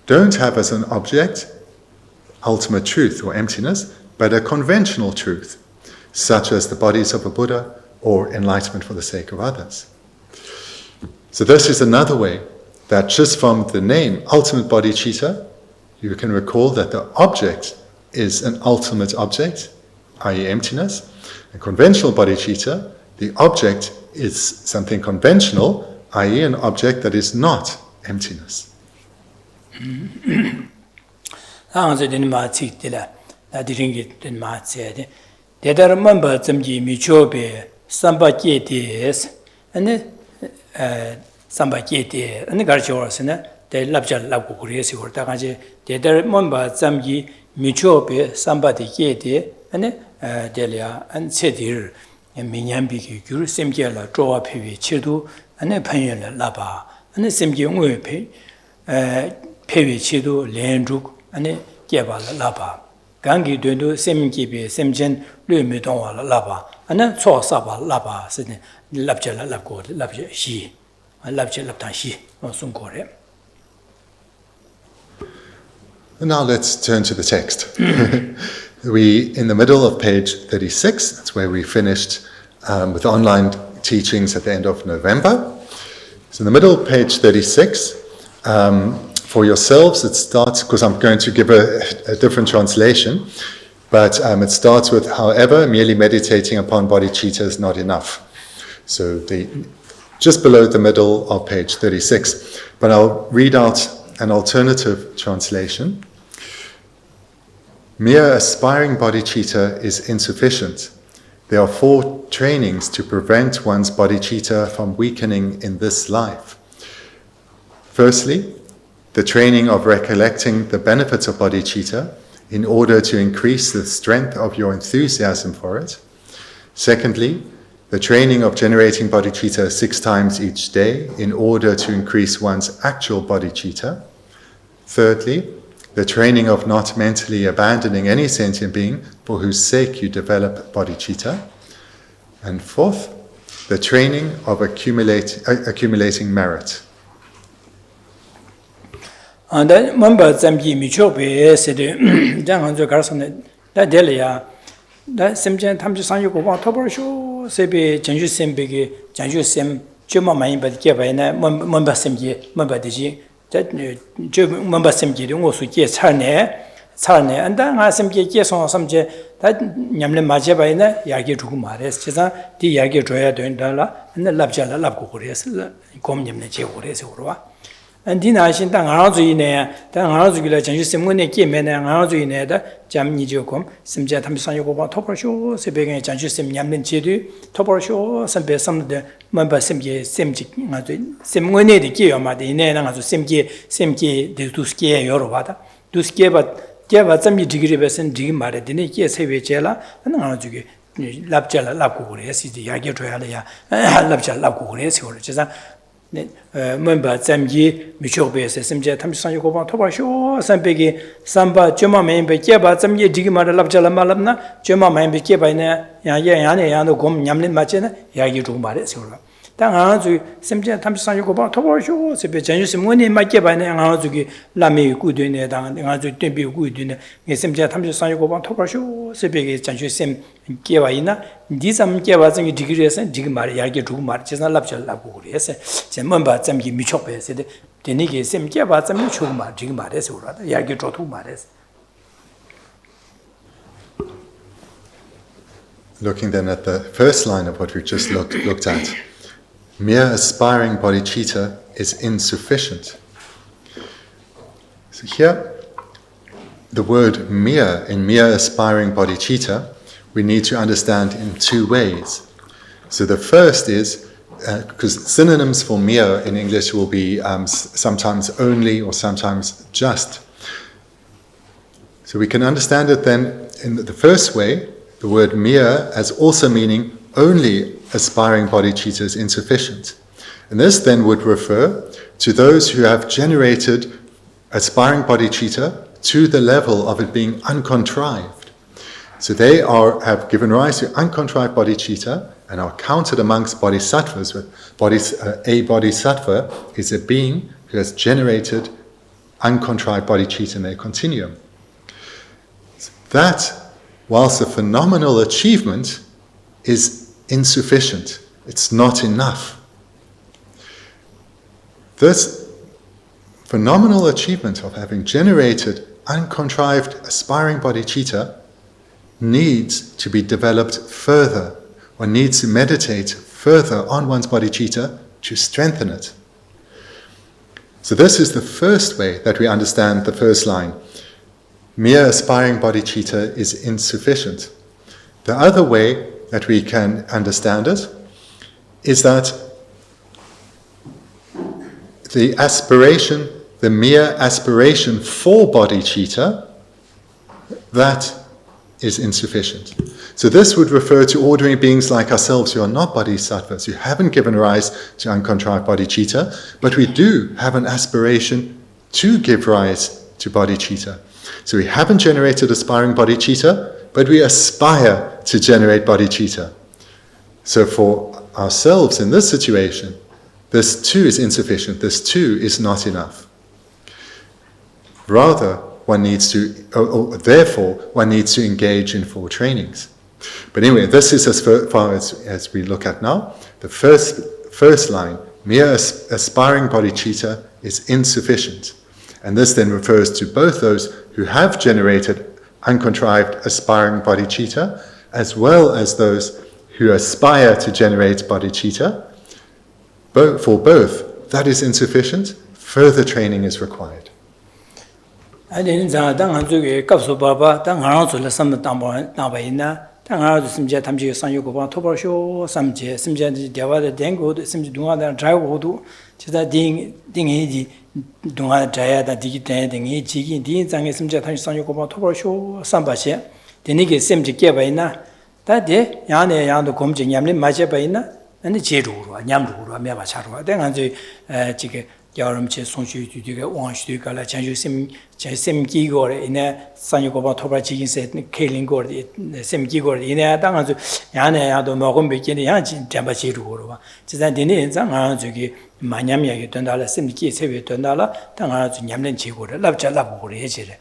don't have as an object ultimate truth or emptiness, but a conventional truth, such as the bodies of a Buddha or enlightenment for the sake of others. So this is another way that just from the name ultimate bodhicitta, you can recall that the object is an ultimate object, i.e. emptiness. And conventional bodhicitta, the object is something conventional, i.e. an object that is not emptiness. Sambakete and the Garchorasana, the Labja Labukuresi or Takaji, the Dermamba Zamgi, Michope, somebody Gete, and Delia and Sedir, and Minyambiki, Simkiala, Droa Pivi, Chidu, and a Panyala Laba, and the Simki Wepe, Pivi Chidu, Leandruk, and a Gabala Laba. Gangi Dundu, Semkibi, Semjen, Lumidon Laba, and then Saw Saba Laba, said Labja Labgo, Labja Shi. I love Laptashi or Sunkore. And now let's turn to the text. We, in the middle of page 36, that's where we finished with online teachings at the end of November. So in the middle of page 36, for yourselves, it starts, because I'm going to give a different translation, but it starts with, however, merely meditating upon bodhicitta is not enough. So just below the middle of page 36. But I'll read out an alternative translation. Mere aspiring bodhicitta is insufficient. There are 4 trainings to prevent one's bodhicitta from weakening in this life. Firstly, the training of recollecting the benefits of bodhicitta in order to increase the strength of your enthusiasm for it. Secondly, the training of generating bodhicitta 6 times each day in order to increase one's actual bodhicitta. Thirdly, the training of not mentally abandoning any sentient being for whose sake you develop bodhicitta. And fourth, the training of accumulating merit. And then, member Zambi Michobe said, Janganzo Garson, that Delia, that Simjan Tamji San Yuko, Toborsho, Sebe, Janju Sembege, Janju Sem, Juma Main, but Gavana, member Semji, member Digi, that member Semji, also get Sarne, and then I some get on some jet that Yamle Majabaina, Yagi Tukumares, Chesa, the Yagi Joya Dundala, and the Labjala Labkores, Comnium Necheores Urua. And Dina Shin Tang Azuine, Tang Azula, Janju Simone came and Azuine, Jam Nijocom, some Jatamsan Yokoba, Topershow, Sebeg, Janju Sim Yamin Chidu, Topershow, some of the member Simki, Simone, the Kioma, the Nana, Simki, the Tuskia Yorovata, Tuskia, but Java some degree person, Jimma, the Niki, Savicella, and Azuki. Labjala Labkures, the Yagioya, Labjala Labkures, or Chesa. Member Zamji, Michobe, Simja, Tamsan Yokoba, Tobasho, Sambegi, Samba, Juma Member, Keba, Zamji, Digima, Labjala Malabna, Juma Member Keba, Yana, Gom, Yamlin Machina, Yagi Jumare, Sura. Tangazu, Simja, Tamsan Yokoba, Tobasho, Sebejan, Simone, Makeba, and Azuki, Lami, good in it, and Azu to be good in it, Simja, Tamsan Yokoba, Tobasho, Sebegi, Janju Sim, Kevaina, Disam Kevas and Degrees and Digmar, Yagi Jumar, Chesna Labjala Labures, Member Zamji Michope said, the Niki Sim Kevas and Michuma, Digmares, or Yagi Jotumares. Looking then at the first line of what we just looked at. Mere aspiring bodhicitta is insufficient. So here, the word mere in mere aspiring bodhicitta, we need to understand in 2 ways. So the first is, because synonyms for mere in English will be sometimes only or sometimes just. So we can understand it then in the first way, the word mere as also meaning only aspiring bodhicitta is insufficient. And this then would refer to those who have generated aspiring bodhicitta to the level of it being uncontrived. So they have given rise to uncontrived bodhicitta and are counted amongst bodhisattvas. A bodhisattva is a being who has generated uncontrived bodhicitta in their continuum. That, whilst a phenomenal achievement, is insufficient. It's not enough. This phenomenal achievement of having generated uncontrived aspiring bodhicitta needs to be developed further. One needs to meditate further on one's bodhicitta to strengthen it. So this is the first way that we understand the first line. Mere aspiring bodhicitta is insufficient. The other way that we can understand it is that the mere aspiration for bodhicitta, that is insufficient. So this would refer to ordinary beings like ourselves who are not bodhisattvas, who haven't given rise to uncontrived bodhicitta, but we do have an aspiration to give rise to bodhicitta. So we haven't generated aspiring bodhicitta, but we aspire to generate bodhicitta. So for ourselves in this situation, this too is insufficient, this too is not enough. Rather, one needs to engage in 4 trainings. But anyway, this is as far as we look at now. The first line, mere aspiring bodhicitta is insufficient. And this then refers to both those who have generated uncontrived aspiring bodhicitta, as well as those who aspire to generate bodhicitta. For both, that is insufficient. Further training is required. 여름체 송슈디가 왕슈디가라 sem기고래 이내 산유고바 토바지긴세 케일링고래 sem기고래 이내 당아주 야네야도 먹은 베끼니 야진 담바지루고로 지단디니 장아 저기 마냠야게 된다라 sem기 세베 된다라 당아주 냠는 지고래 랍자랍고래 해지래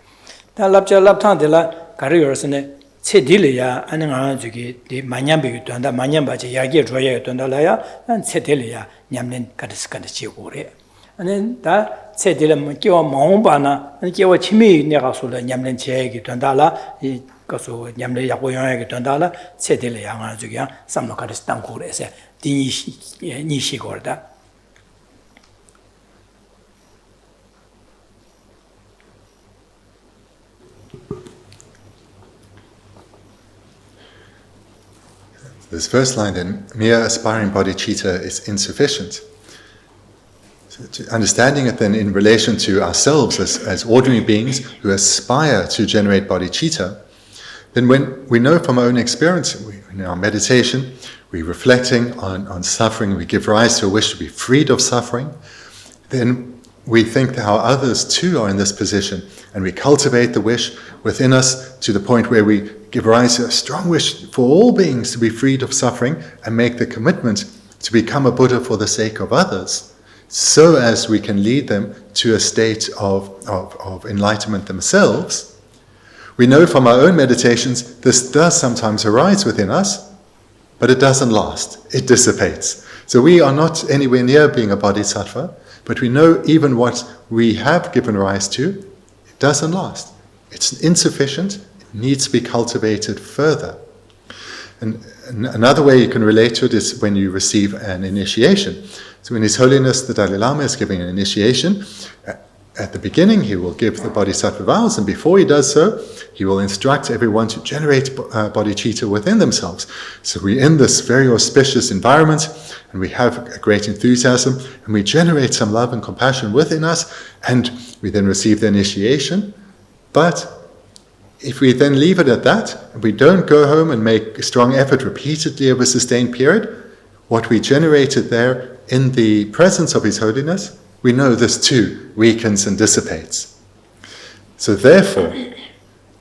다 랍자랍탄데라 가르여스네 체딜이야 아는 저기 마냠베게 된다 마냠바지 야게 줘야 된다라야 난 체딜이야 냠는 가르스간데 지고래 and that said, Kiwa Mombana, and Kiwa Chimi Nerasula, Yamlin Chegi Tandala, Koso Yamle Yakoyaki Tandala, said the Yang Zugia, some local Stankures, Nishi Gorda. This first line then, mere aspiring bodhicitta is insufficient. Understanding it then in relation to ourselves as ordinary beings who aspire to generate bodhicitta, then when we know from our own experience, in our meditation, we're reflecting on suffering, we give rise to a wish to be freed of suffering, then we think how others too are in this position, and we cultivate the wish within us to the point where we give rise to a strong wish for all beings to be freed of suffering and make the commitment to become a Buddha for the sake of others, so as we can lead them to a state of enlightenment themselves. We know from our own meditations this does sometimes arise within us, but it doesn't last. It dissipates. So we are not anywhere near being a bodhisattva, but we know even what we have given rise to, it doesn't last. It's insufficient. It needs to be cultivated further. And another way you can relate to it is when you receive an initiation. So when His Holiness the Dalai Lama is giving an initiation, at the beginning he will give the bodhisattva vows, and before he does so, he will instruct everyone to generate bodhicitta within themselves. So we're in this very auspicious environment, and we have a great enthusiasm, and we generate some love and compassion within us, and we then receive the initiation. But if we then leave it at that, and we don't go home and make a strong effort repeatedly over a sustained period, what we generated there in the presence of His Holiness, we know this too weakens and dissipates. So therefore,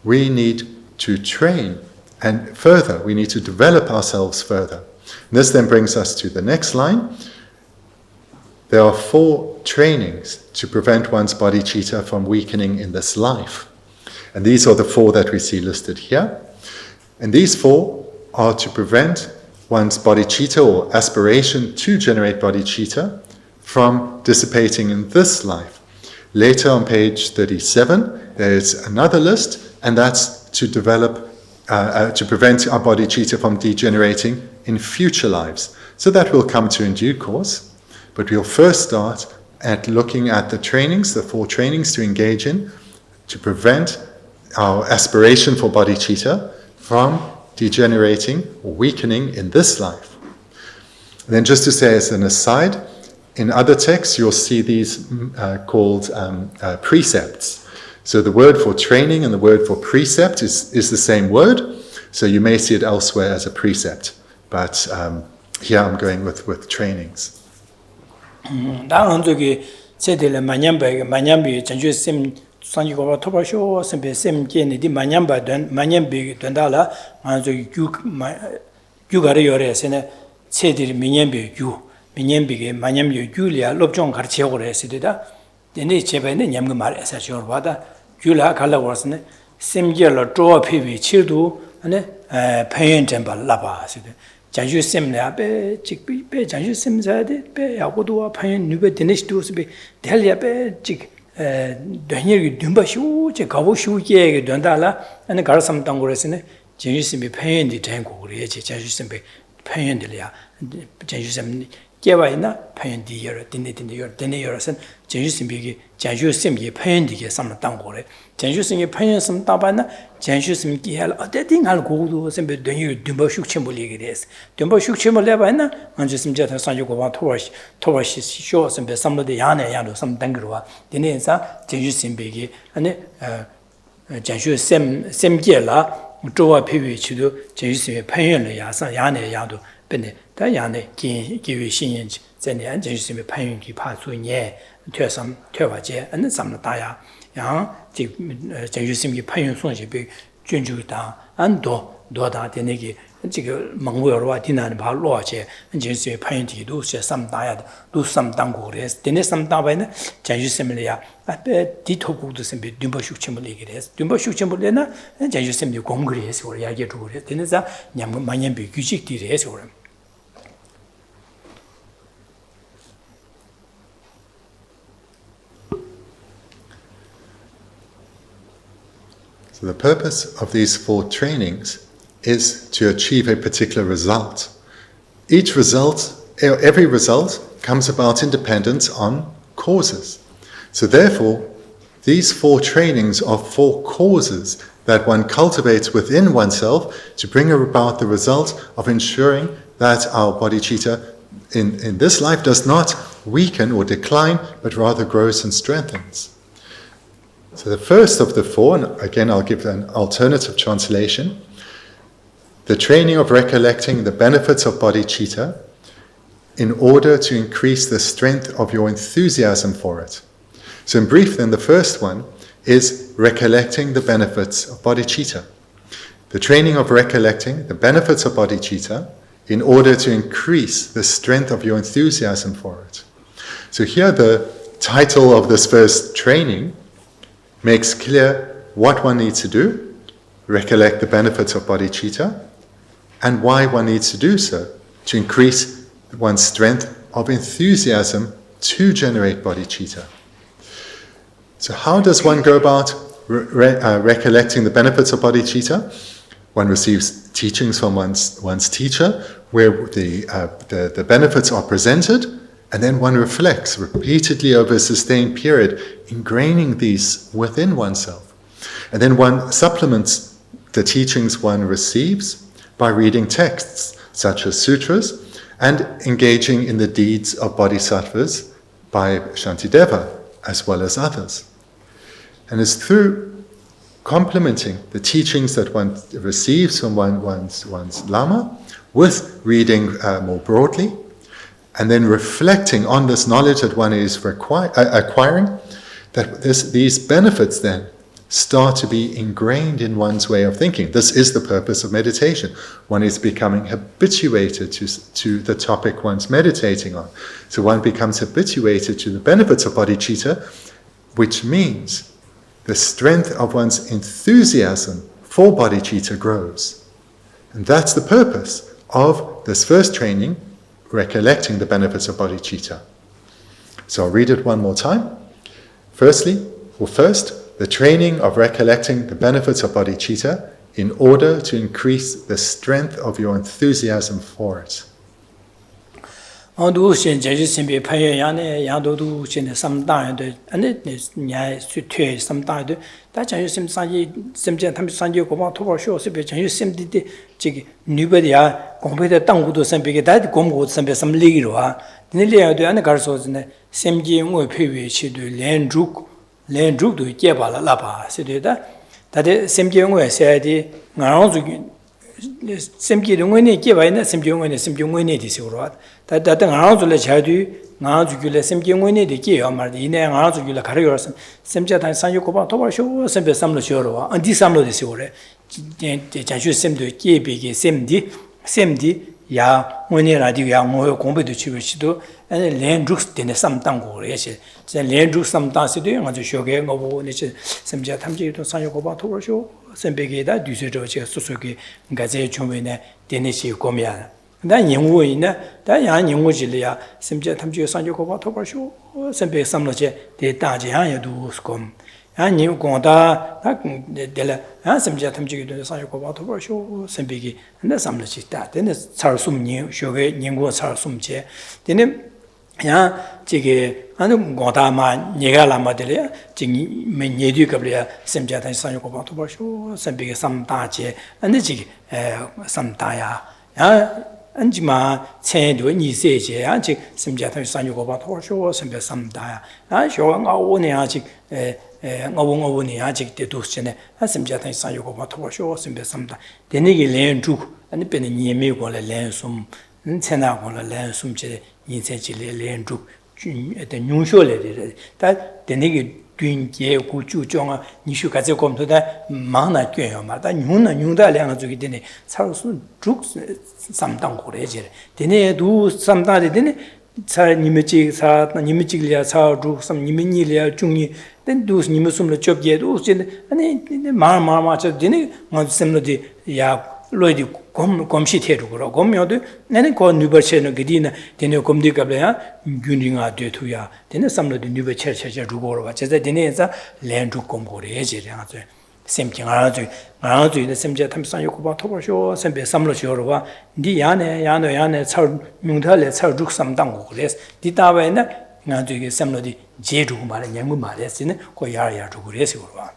we need to train, and further, we need to develop ourselves further. And this then brings us to the next line. There are 4 trainings to prevent one's bodhicitta from weakening in this life. And these are the 4 that we see listed here. And these 4 are to prevent one's bodhicitta or aspiration to generate bodhicitta from dissipating in this life. Later on page 37, there is another list, and that's to prevent our bodhicitta from degenerating in future lives. So that will come to in due course, but we'll first start at looking at the trainings, the 4 trainings to engage in, to prevent our aspiration for bodhicitta from degenerating or weakening in this life. And then just to say as an aside, in other texts you'll see these called precepts. So the word for training and the word for precept is the same word, so you may see it elsewhere as a precept, but here I'm going with trainings. Sanjikoba Topasho, Sempe Sem Kene, di Manyamba, Manyambi, Dundala, Anzo Yugare, Sene, Sedi Minyambi, Minyambi, Manyambi, Julia, Lobjong Cartiore, Sedida, the Niche by the Yamgamar, as a short water, Jula Kala was ne, Simgel draw PV Childu, and Payan Temple Lapa. Janju Sim Nabe, Chick Be, Janju Sim Zade, Be, Agodua, Payan, Nube Denish to be, Delia Be, Chick, Daniel Dumba Shu, Chikabu Shu, Ye, Dundala, and the Garsam Tangoresine, Janju Sim be paying the tango, Janju Sim be paying the Lia, Janju Sim. Gewaina pain the year, dinner years, and Janju Sim Janju Sim ye pain the some tangore. Janju Sim ye pain some tabana, Janju Sim Giel, a deading I'll go to some Dumbo Shuk Chimboli is. Dumbo Shuk Chimbolevana, and just some jet and San Yugo towards his shores and be some of the Yana Yano, some Dangrua, Dinesa, Janju Sim Biggie, and Janju Sim Gela, draw a PV to do, Janju Sim pain Yasa Yana Yado. Bene, Diana give you singing, then the engines in paying to pass through ye, to some Tervaje, and then some Daya, Yang, the using paying sonji be Junju down, and Doda, the Negi, and Mangua Dina and Paloche, and just paying to do some diet, do some dangores, then some Davana, Janju Similia, I bet Dito good to be Dumbo Shukchimoligas, Dumbo Shukchimolena, and Janju Simi Congress or Yaget, then is a Yamanyambi Gujik did or him. So the purpose of these 4 trainings is to achieve a particular result. Every result comes about in dependence on causes. So therefore, these 4 trainings are 4 causes that one cultivates within oneself to bring about the result of ensuring that our bodhicitta in this life does not weaken or decline, but rather grows and strengthens. So the first of the 4, and again I'll give an alternative translation, the training of recollecting the benefits of bodhicitta in order to increase the strength of your enthusiasm for it. So in brief then, the first one is recollecting the benefits of bodhicitta. The training of recollecting the benefits of bodhicitta in order to increase the strength of your enthusiasm for it. So here the title of this first training makes clear what one needs to do, recollect the benefits of bodhicitta, and why one needs to do so, to increase one's strength of enthusiasm to generate bodhicitta. So how does one go about recollecting the benefits of bodhicitta? One receives teachings from one's teacher, where the benefits are presented, and then one reflects repeatedly over a sustained period, ingraining these within oneself. And then one supplements the teachings one receives by reading texts such as sutras and engaging in the deeds of bodhisattvas by Shantideva as well as others. And it's through complementing the teachings that one receives from one's Lama with reading more broadly, and then reflecting on this knowledge that one is acquiring, that these benefits then start to be ingrained in one's way of thinking. This is the purpose of meditation. One is becoming habituated to the topic one's meditating on. So one becomes habituated to the benefits of bodhicitta, which means the strength of one's enthusiasm for bodhicitta grows. And that's the purpose of this first training, recollecting the benefits of bodhicitta. So I'll read it one more time. First, the training of recollecting the benefits of bodhicitta in order to increase the strength of your enthusiasm for it. Andu shen jeju simbe paya yane yando du shen sam da de ane nya su tue sam da de da jeju sim sanji simjen tam sanji ko ba to ba sho se be jeju sim di de ji nu be ya gong be de dang gu do sam be ge da gong gu sam be sam li ro ha ni le ya de ane gar so ne sim ji ngwe phe we chi de len zhu do je ba la ba se de da de sim ji ngwe se de ngang zu Simki Rungani gave in a Simjungani disura. That an Arzula Chadu, Nazugula, Simjungani, the Kia, Mardina, Arzugula Carriers, Simjat and San Yokoba, Toba, Simple Samlo and Disamlo disure. The Chanchu Sim to Ki, Simdi, 야 원이 라디오 야 뭐 공부도 치고시도 아니 렌죽스 되네 삼땅고 그래시 제 렌죽스 삼땅시도 아주 쇼게 거고 이제 semja 탐지도 상요고 봐 토르쇼 sembe게다 뒤세저 제 소소게 가제 주면에 되네시 고미야 난 영우이나 다양 영우질이야 semja 탐지 상요고 봐 토르쇼 sembe 삼로제 대다지 하여도 스콤 아니 공다 딱 될라 semja 탐지도 상요고 봐 토르쇼 sembe게 근데 삼로지 다 되네 살숨니 쇼게 닝고 살숨제 되네 야 저게 아니 고다마 네가 라마들이야 지금 메뉴도 갑이야 semja 상요고 봐 토르쇼 sembe게 삼다제 근데 지금 삼다야 야 안지마 체도 니세제 아직 semja 상요고 봐 토르쇼 sembe 삼다야 아 쇼가 오네 아직 ngawuni a직 때도스네 semja 상요고 봐 토르쇼 sembe 삼다 되네게 렌주 아니 베네 니메고래 렌숨 체나고래 렌숨제 인세지레 렌주 에데 뉴쇼레데 다 되네게 균제 구주종아 니슈 가제 검도다 망나 꿰요 마다 뉴다 량아 주기 되네 살수 죽 삼당고래제 되네도 삼다데 되네 사 니메지 사 니메지리아 사주 삼 니메니리아 중이 된두스 니메숨로 접게도 아니 마마마저 되네 뭐sem로디 야 로이디 검시테루고 검여도 나는 거 뉴버체는 그디나 되네 검디가블야 균링아 되투야 되네 삼로디 뉴버체체 루고로 봐 제가 되네자 렌주 검고래제 량아저 샘징아주 아주의 semja 탐상요고 봐 토버쇼 sembe 삼로쇼로 봐 니야네 야노야네 차 융달레 차 죽삼당고 그래서 디다베나 나주의 sem로디 제주고 말에 양무 말했으네 고 야야 주고 그래서 봐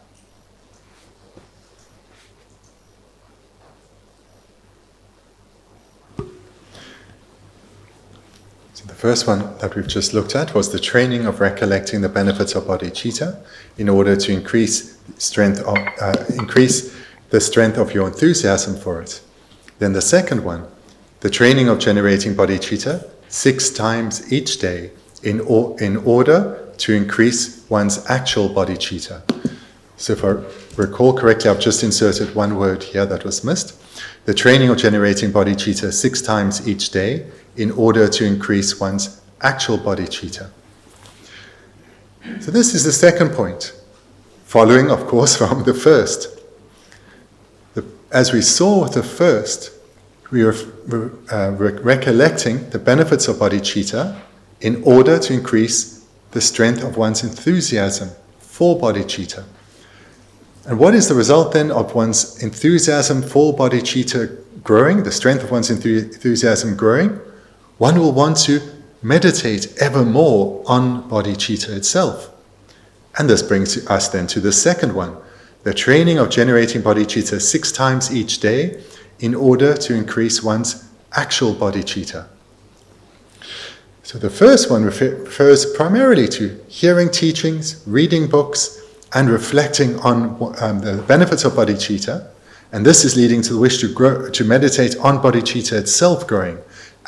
The first one that we've just looked at was the training of recollecting the benefits of bodhicitta in order to increase the strength of your enthusiasm for it. Then the second one, the training of generating bodhicitta 6 times each day in order to increase one's actual bodhicitta. So if I recall correctly, I've just inserted one word here that was missed. The training of generating bodhicitta 6 times each day in order to increase one's actual bodhicitta. So this is the second point, following, of course, from the first. As we saw with the first, we are recollecting the benefits of bodhicitta in order to increase the strength of one's enthusiasm for bodhicitta. And what is the result then of one's enthusiasm for bodhicitta growing, the strength of one's enthusiasm growing? One will want to meditate ever more on bodhicitta itself. And this brings us then to the second one, the training of generating bodhicitta 6 times each day in order to increase one's actual bodhicitta. So the first one refers primarily to hearing teachings, reading books, and reflecting on the benefits of bodhicitta. And this is leading to the wish to meditate on bodhicitta itself growing.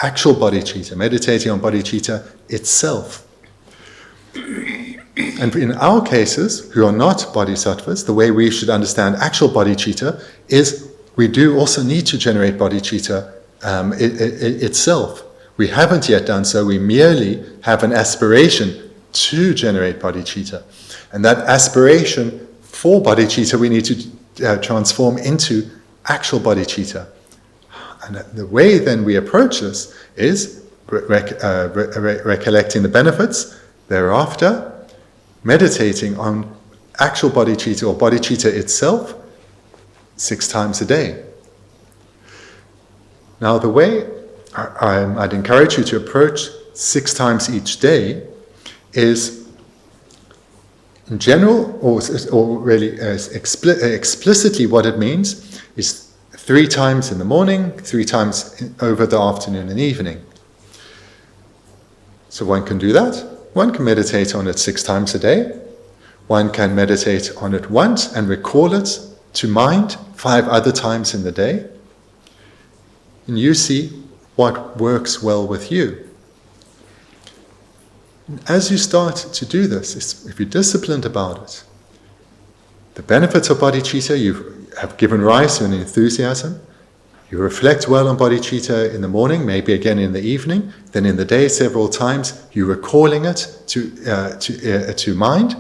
Actual bodhicitta, meditating on bodhicitta itself. And in our cases, who are not bodhisattvas, the way we should understand actual bodhicitta is we do also need to generate bodhicitta itself. We haven't yet done so, we merely have an aspiration to generate bodhicitta. And that aspiration for bodhicitta we need to transform into actual bodhicitta. And the way then we approach this is recollecting the benefits, thereafter meditating on actual bodhicitta or bodhicitta itself 6 times a day. Now the way I'd encourage you to approach 6 times each day is in general, or really explicitly what it means is 3 times in the morning, 3 times over the afternoon and evening. So one can do that. One can meditate on it 6 times a day. One can meditate on it once and recall it to mind 5 other times in the day. And you see what works well with you. And as you start to do this, if you're disciplined about it, the benefits of bodhicitta, you have given rise to an enthusiasm, You reflect well on bodhicitta in the morning, maybe again in the evening, then in the day several times, you're recalling it to mind.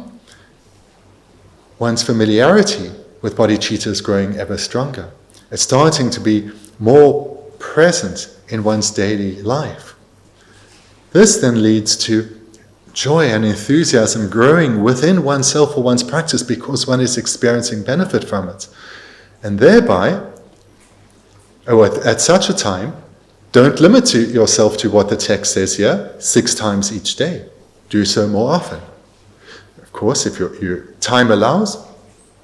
One's familiarity with bodhicitta is growing ever stronger. It's starting to be more present in one's daily life. This then leads to joy and enthusiasm growing within oneself or one's practice because one is experiencing benefit from it. And thereby, at such a time, don't limit yourself to what the text says here, 6 times each day. Do so more often. Of course, if your time allows,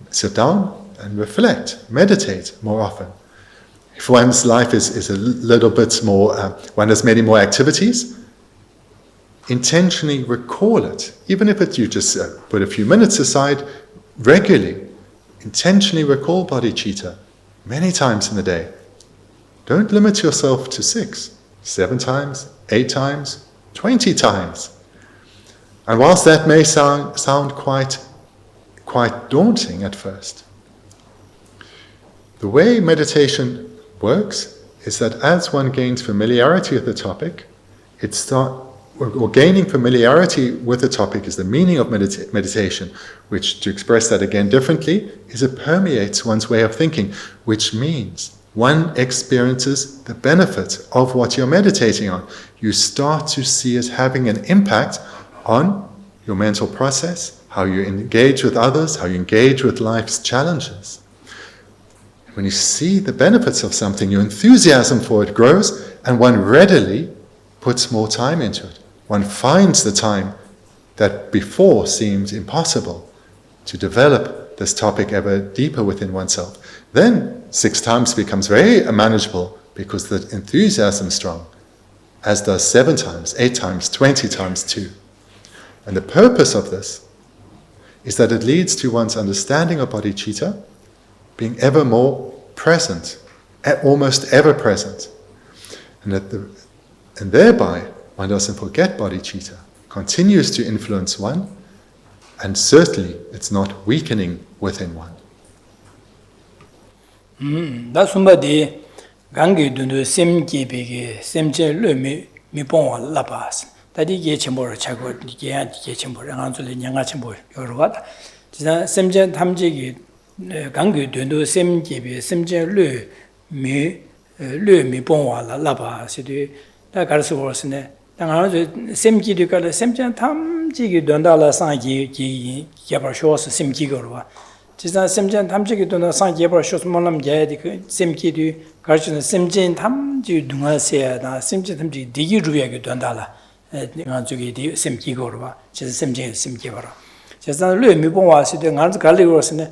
sit down and reflect, meditate more often. If one's life is a little bit more, one has many more activities, intentionally recall it. Even if you just put a few minutes aside regularly, intentionally recall bodhicitta many times in the day. Don't limit yourself to 6, 7 times, 8 times, 20 times. And whilst that may sound quite daunting at first, the way meditation works is that as one gains familiarity with the topic, or gaining familiarity with the topic is the meaning of meditation, which, to express that again differently, is it permeates one's way of thinking, which means one experiences the benefit of what you're meditating on. You start to see it having an impact on your mental process, how you engage with others, how you engage with life's challenges. When you see the benefits of something, your enthusiasm for it grows, and one readily puts more time into it. One finds the time that before seemed impossible to develop this topic ever deeper within oneself. Then 6 times becomes very manageable because the enthusiasm is strong, as does 7 times, 8 times, 20 times too. And the purpose of this is that it leads to one's understanding of bodhicitta being ever more present, almost ever present. And thereby, one doesn't forget bodhicitta, continues to influence one, and certainly it's not weakening within one. That's somebody gangi dundu semki bigi semche lu mi pongwa labas. Tadi ye chimbo chago ye chimbo anzule nyanga chimbo yorwada. Jisa semche tamji gangi dundu semki bi semche lu mi pongwa labas. Sidu da garsu worosne. 당하고 샘기도 가라 샘장 탐지기 된다라 상기 개발 쇼스 샘기거와 지사 샘장 탐지기 된다 상기 개발 쇼스 몰람 개디 그 샘기도 가르치는 샘진 탐지 동아세다 샘진 탐지 디기 루야게 된다라 내가 저기 디 샘기거와 지사 샘진 샘기거라 지사 르미봉와시데 간즈 갈리고스네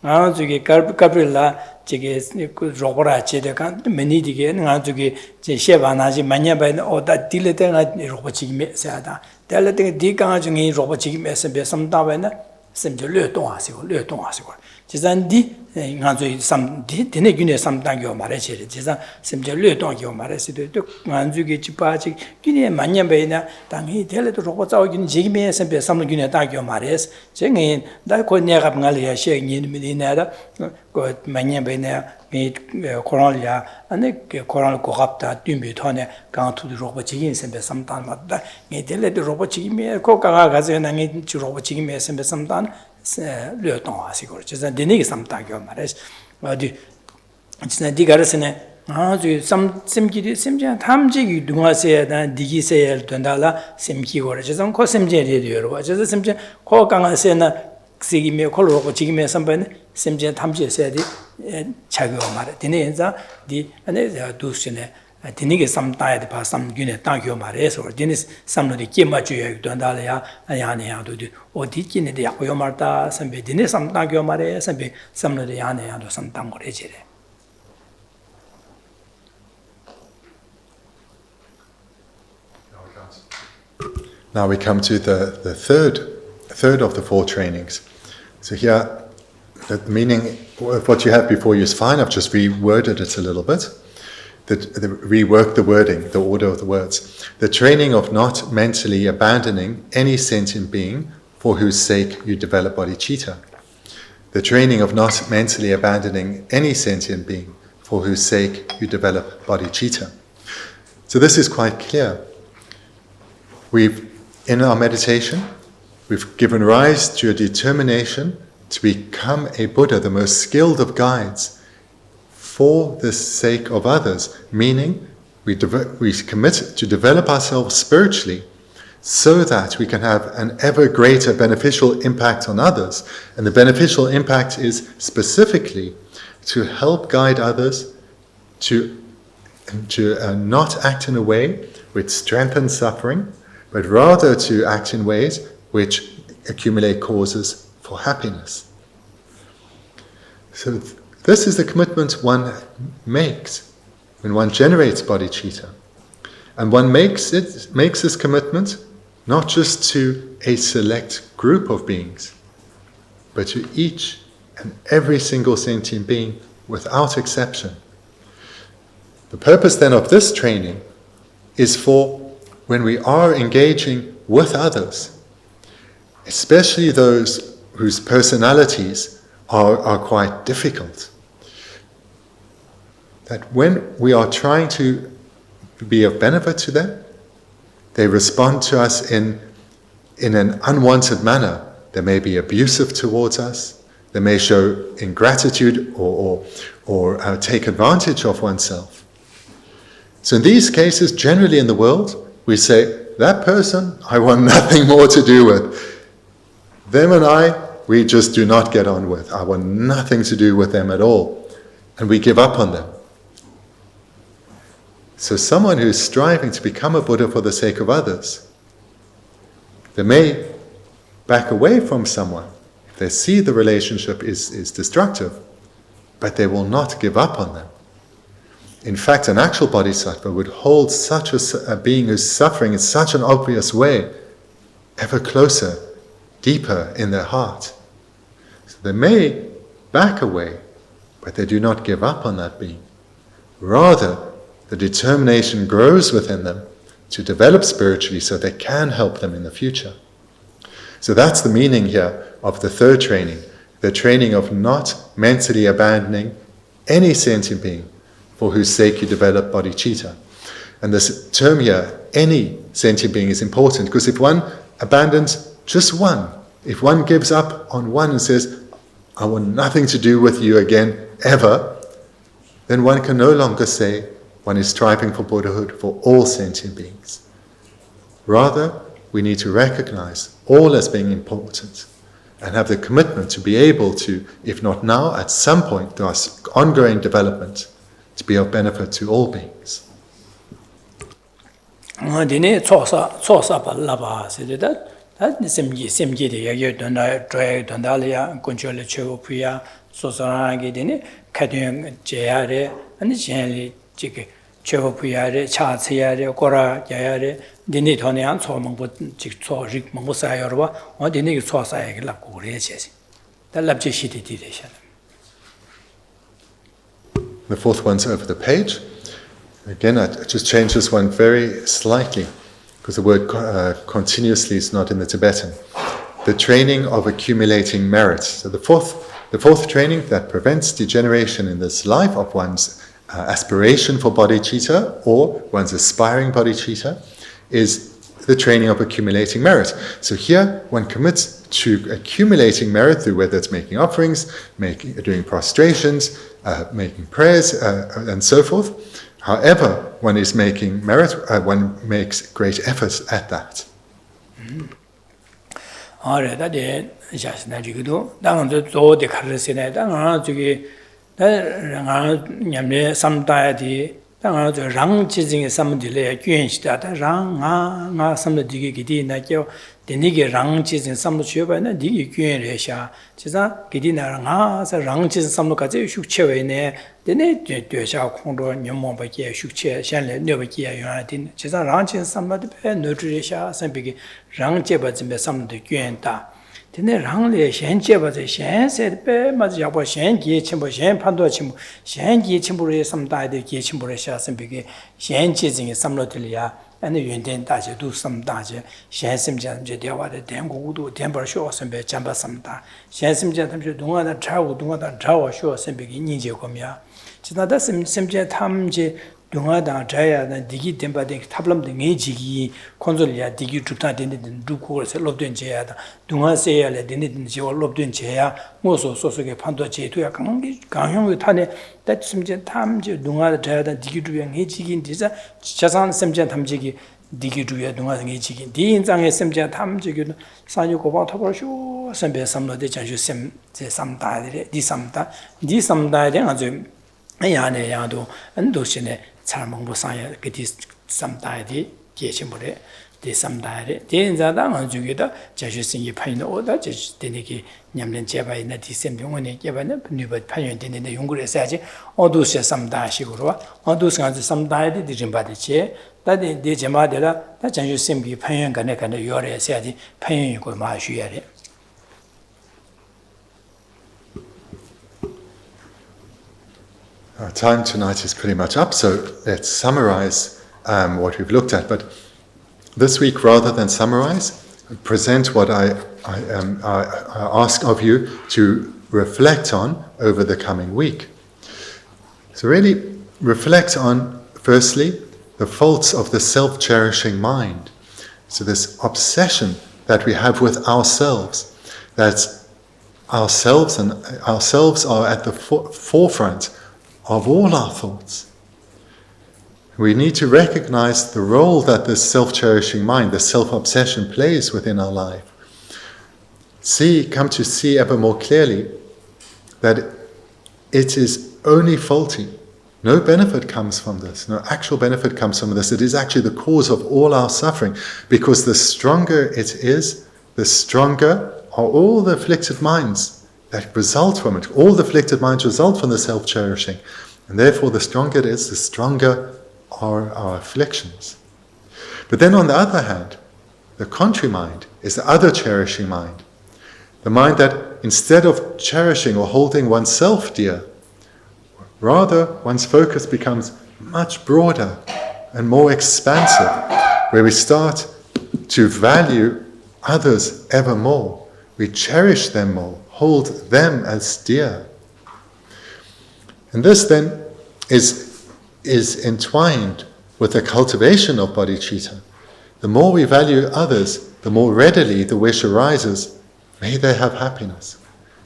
아 저기 카브릴라 저기 그 로보라 제대가 메니디게 나 저기 제 셰바나지 마냐바이 오다 딜레테가 로보치기 세다 달레테 디가 중에 로보치기 메세베 삼다바나 샘절려 동하시고 려 동하시고 지산디 간저이 삼디 디네 균에 삼당겨 말해지 지산 샘절려 동겨 말해시도 또 간주기 집바지 균에 마냐바이나 당이 달레도 로보 자오긴 지기메 샘베 삼는 균에 다겨 말해스 쟁이 다고 내가 방알이야 셰니 미디나다 그 마냐바이나 미 코랄이야 아니 코랄 고갑다 뜀비토네 강투도 로보치기 샘베 삼단마다 이 달레도 로보치기메 코가가 가져나 이 로보치기메 샘베 삼단 려 동하시고 지산 디네기 삼다겨 말해스 어디 지난 디가르스네 아주 샘기디 샘장 탐지기 동아세다 디기세엘 된다라 샘기고래 지산 코 샘제리디요 와저 샘제 코 강아세나 시기메 콜로고 지기메 삼번 샘제 탐지세디 차고 말해 디네자 디 안에 두스네 디니게 삼다에 봐 삼균에 땅교 말해서 디니스 삼노디 끼마주여 된다라야 아야네야도 어디끼네 야고요 말다 삼베 디네 삼땅교 말해 삼베 삼노디 야네야도 삼땅 거래지래. Now we come to the third of the 4 trainings. So here, the meaning of what you have before you is fine. I've just reworded it a little bit. Rework the wording, the order of the words. The training of not mentally abandoning any sentient being for whose sake you develop bodhicitta. The training of not mentally abandoning any sentient being for whose sake you develop bodhicitta. So this is quite clear. In our meditation, we've given rise to a determination to become a Buddha, the most skilled of guides, for the sake of others, meaning we commit to develop ourselves spiritually so that we can have an ever greater beneficial impact on others. And the beneficial impact is specifically to help guide others to not act in a way which strengthens suffering, but rather to act in ways which accumulate causes for happiness. So this is the commitment one makes when one generates bodhicitta. And one makes this commitment not just to a select group of beings, but to each and every single sentient being without exception. The purpose then of this training is for when we are engaging with others, especially those whose personalities are quite difficult, that when we are trying to be of benefit to them, they respond to us in an unwanted manner. They may be abusive towards us, they may show ingratitude or take advantage of oneself. So in these cases, generally in the world, we say, that person I want nothing more to do with. Them and we just do not get on with. I want nothing to do with them at all. And we give up on them. So someone who is striving to become a Buddha for the sake of others, they may back away from someone if they see the relationship is destructive, but they will not give up on them. In fact, an actual bodhisattva would hold such a being who's suffering in such an obvious way ever closer, deeper in their heart. So they may back away, but they do not give up on that being. Rather, the determination grows within them to develop spiritually so they can help them in the future. So that's the meaning here of the third training, the training of not mentally abandoning any sentient being for whose sake you develop bodhicitta. And this term here, any sentient being, is important because if one abandons just one, if one gives up on one and says, I want nothing to do with you again, ever, then one can no longer say one is striving for Buddhahood for all sentient beings. Rather, we need to recognize all as being important and have the commitment to be able to, if not now, at some point, through our ongoing development, to be of benefit to all beings. The fourth one's over the page. Again, I just changed this one very slightly because the word continuously is not in the Tibetan. The training of accumulating merit. So the fourth training that prevents degeneration in this life of one's aspiration for bodhicitta or one's aspiring bodhicitta is the training of accumulating merit. So here one commits to accumulating merit through whether it's making offerings, doing prostrations, making prayers, and so forth. However, one is making merit, one makes great efforts at that. Bendigo rang chizin samlo chyoba na digi gyuen re sha chiza gidi na nga sa rang chizin samlo ka je shuk chewe ne dene de sha khongro nyommo ba ge shuk che shan le ne ba ge ya din chiza rang chizin samlo de pe no re sha san bi rang che ba jin be samlo de gyuen ta dene rang le shan che ba je shan se pe ma ja ba shan gi chen bo shan pan do chen bo shan gi chen bo re sam da de ge chen bo re sha san bi ge shan chizin samlo de ya and the Yunten Daji do some Daji, Shansim Jam Jediwa, the Dengu, Temper Show, some be Jamba Samta, Shansim Jam Dunga, the Travel, Dunga, the Travel Show, some beginning Jacomia, 지나다 심제 탐제 동아다 자야다 디기 템바데 탑람데 녜지기 콘솔이야 디기 죽다 되는 두고서 롭된 제야다 동아세야래 되는 제 롭된 제야 뭐서 소소게 판도 제도야 강형의 탄에 다 심제 탐제 동아다 자야다 디기 주변 녜지기 디자 자산 심제 탐지기 디기 주변 동아다 녜지기 디인장의 심제 탐지기 사유 고바 타버쇼 선배 삼로데 장주 셈제 삼다들이 디 삼다에 아주 야네 야도 안도시네 잘몽보상에 그디 삼다이디 계시물에 디 삼다이데 대인자당 중에다 자주신이 파이는 오다 제되게 냠는 제바이나 디셈병원에 개바는 누버 파연되는데 연구를 해야지 어두세 삼다식으로 어두스가 삼다이디 디즘바디체 다디 디제마데라 다 자주신비 파연 간에 요래 해야지 파연이고 마슈야래 Our time tonight is pretty much up, so let's summarize what we've looked at. But this week, rather than summarize, present what I ask of you to reflect on over the coming week. So really reflect on, firstly, the faults of the self-cherishing mind. So this obsession that we have with ourselves, that ourselves are at the forefront of all our thoughts. We need to recognize the role that this self-cherishing mind, this self-obsession plays within our life. Come to see ever more clearly that it is only faulty. No benefit comes from this. No actual benefit comes from this. It is actually the cause of all our suffering, because the stronger it is, the stronger are all the afflicted minds that result from it. All the afflicted minds result from the self-cherishing. And therefore, the stronger it is, the stronger are our afflictions. But then on the other hand, the contrary mind is the other cherishing mind. The mind that instead of cherishing or holding oneself dear, rather one's focus becomes much broader and more expansive, where we start to value others ever more. We cherish them more, hold them as dear. And this then is entwined with the cultivation of bodhicitta. The more we value others, the more readily the wish arises, may they have happiness.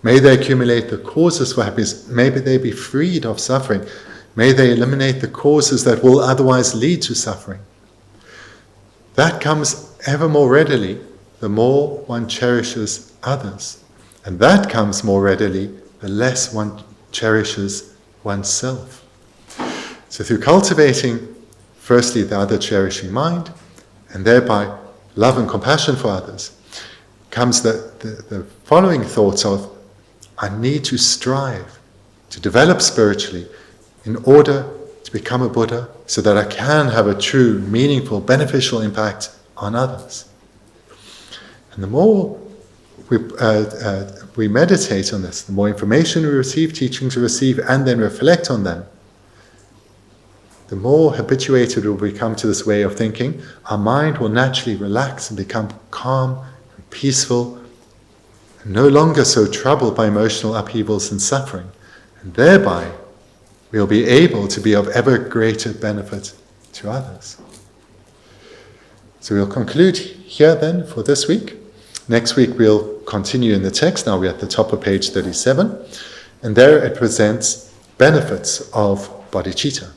May they accumulate the causes for happiness. May they be freed of suffering. May they eliminate the causes that will otherwise lead to suffering. That comes ever more readily the more one cherishes others. And that comes more readily the less one cherishes oneself. So through cultivating, firstly, the other cherishing mind, and thereby love and compassion for others, comes the following thoughts of, I need to strive to develop spiritually in order to become a Buddha, so that I can have a true, meaningful, beneficial impact on others. And the more we meditate on this, the more information we receive, teachings we receive, and then reflect on them, the more habituated we will become to this way of thinking. Our mind will naturally relax and become calm and peaceful, and no longer so troubled by emotional upheavals and suffering. And thereby, we'll be able to be of ever greater benefit to others. So we'll conclude here then for this week. Next week we'll continue in the text. Now we're at the top of page 37. And there it presents benefits of bodhicitta.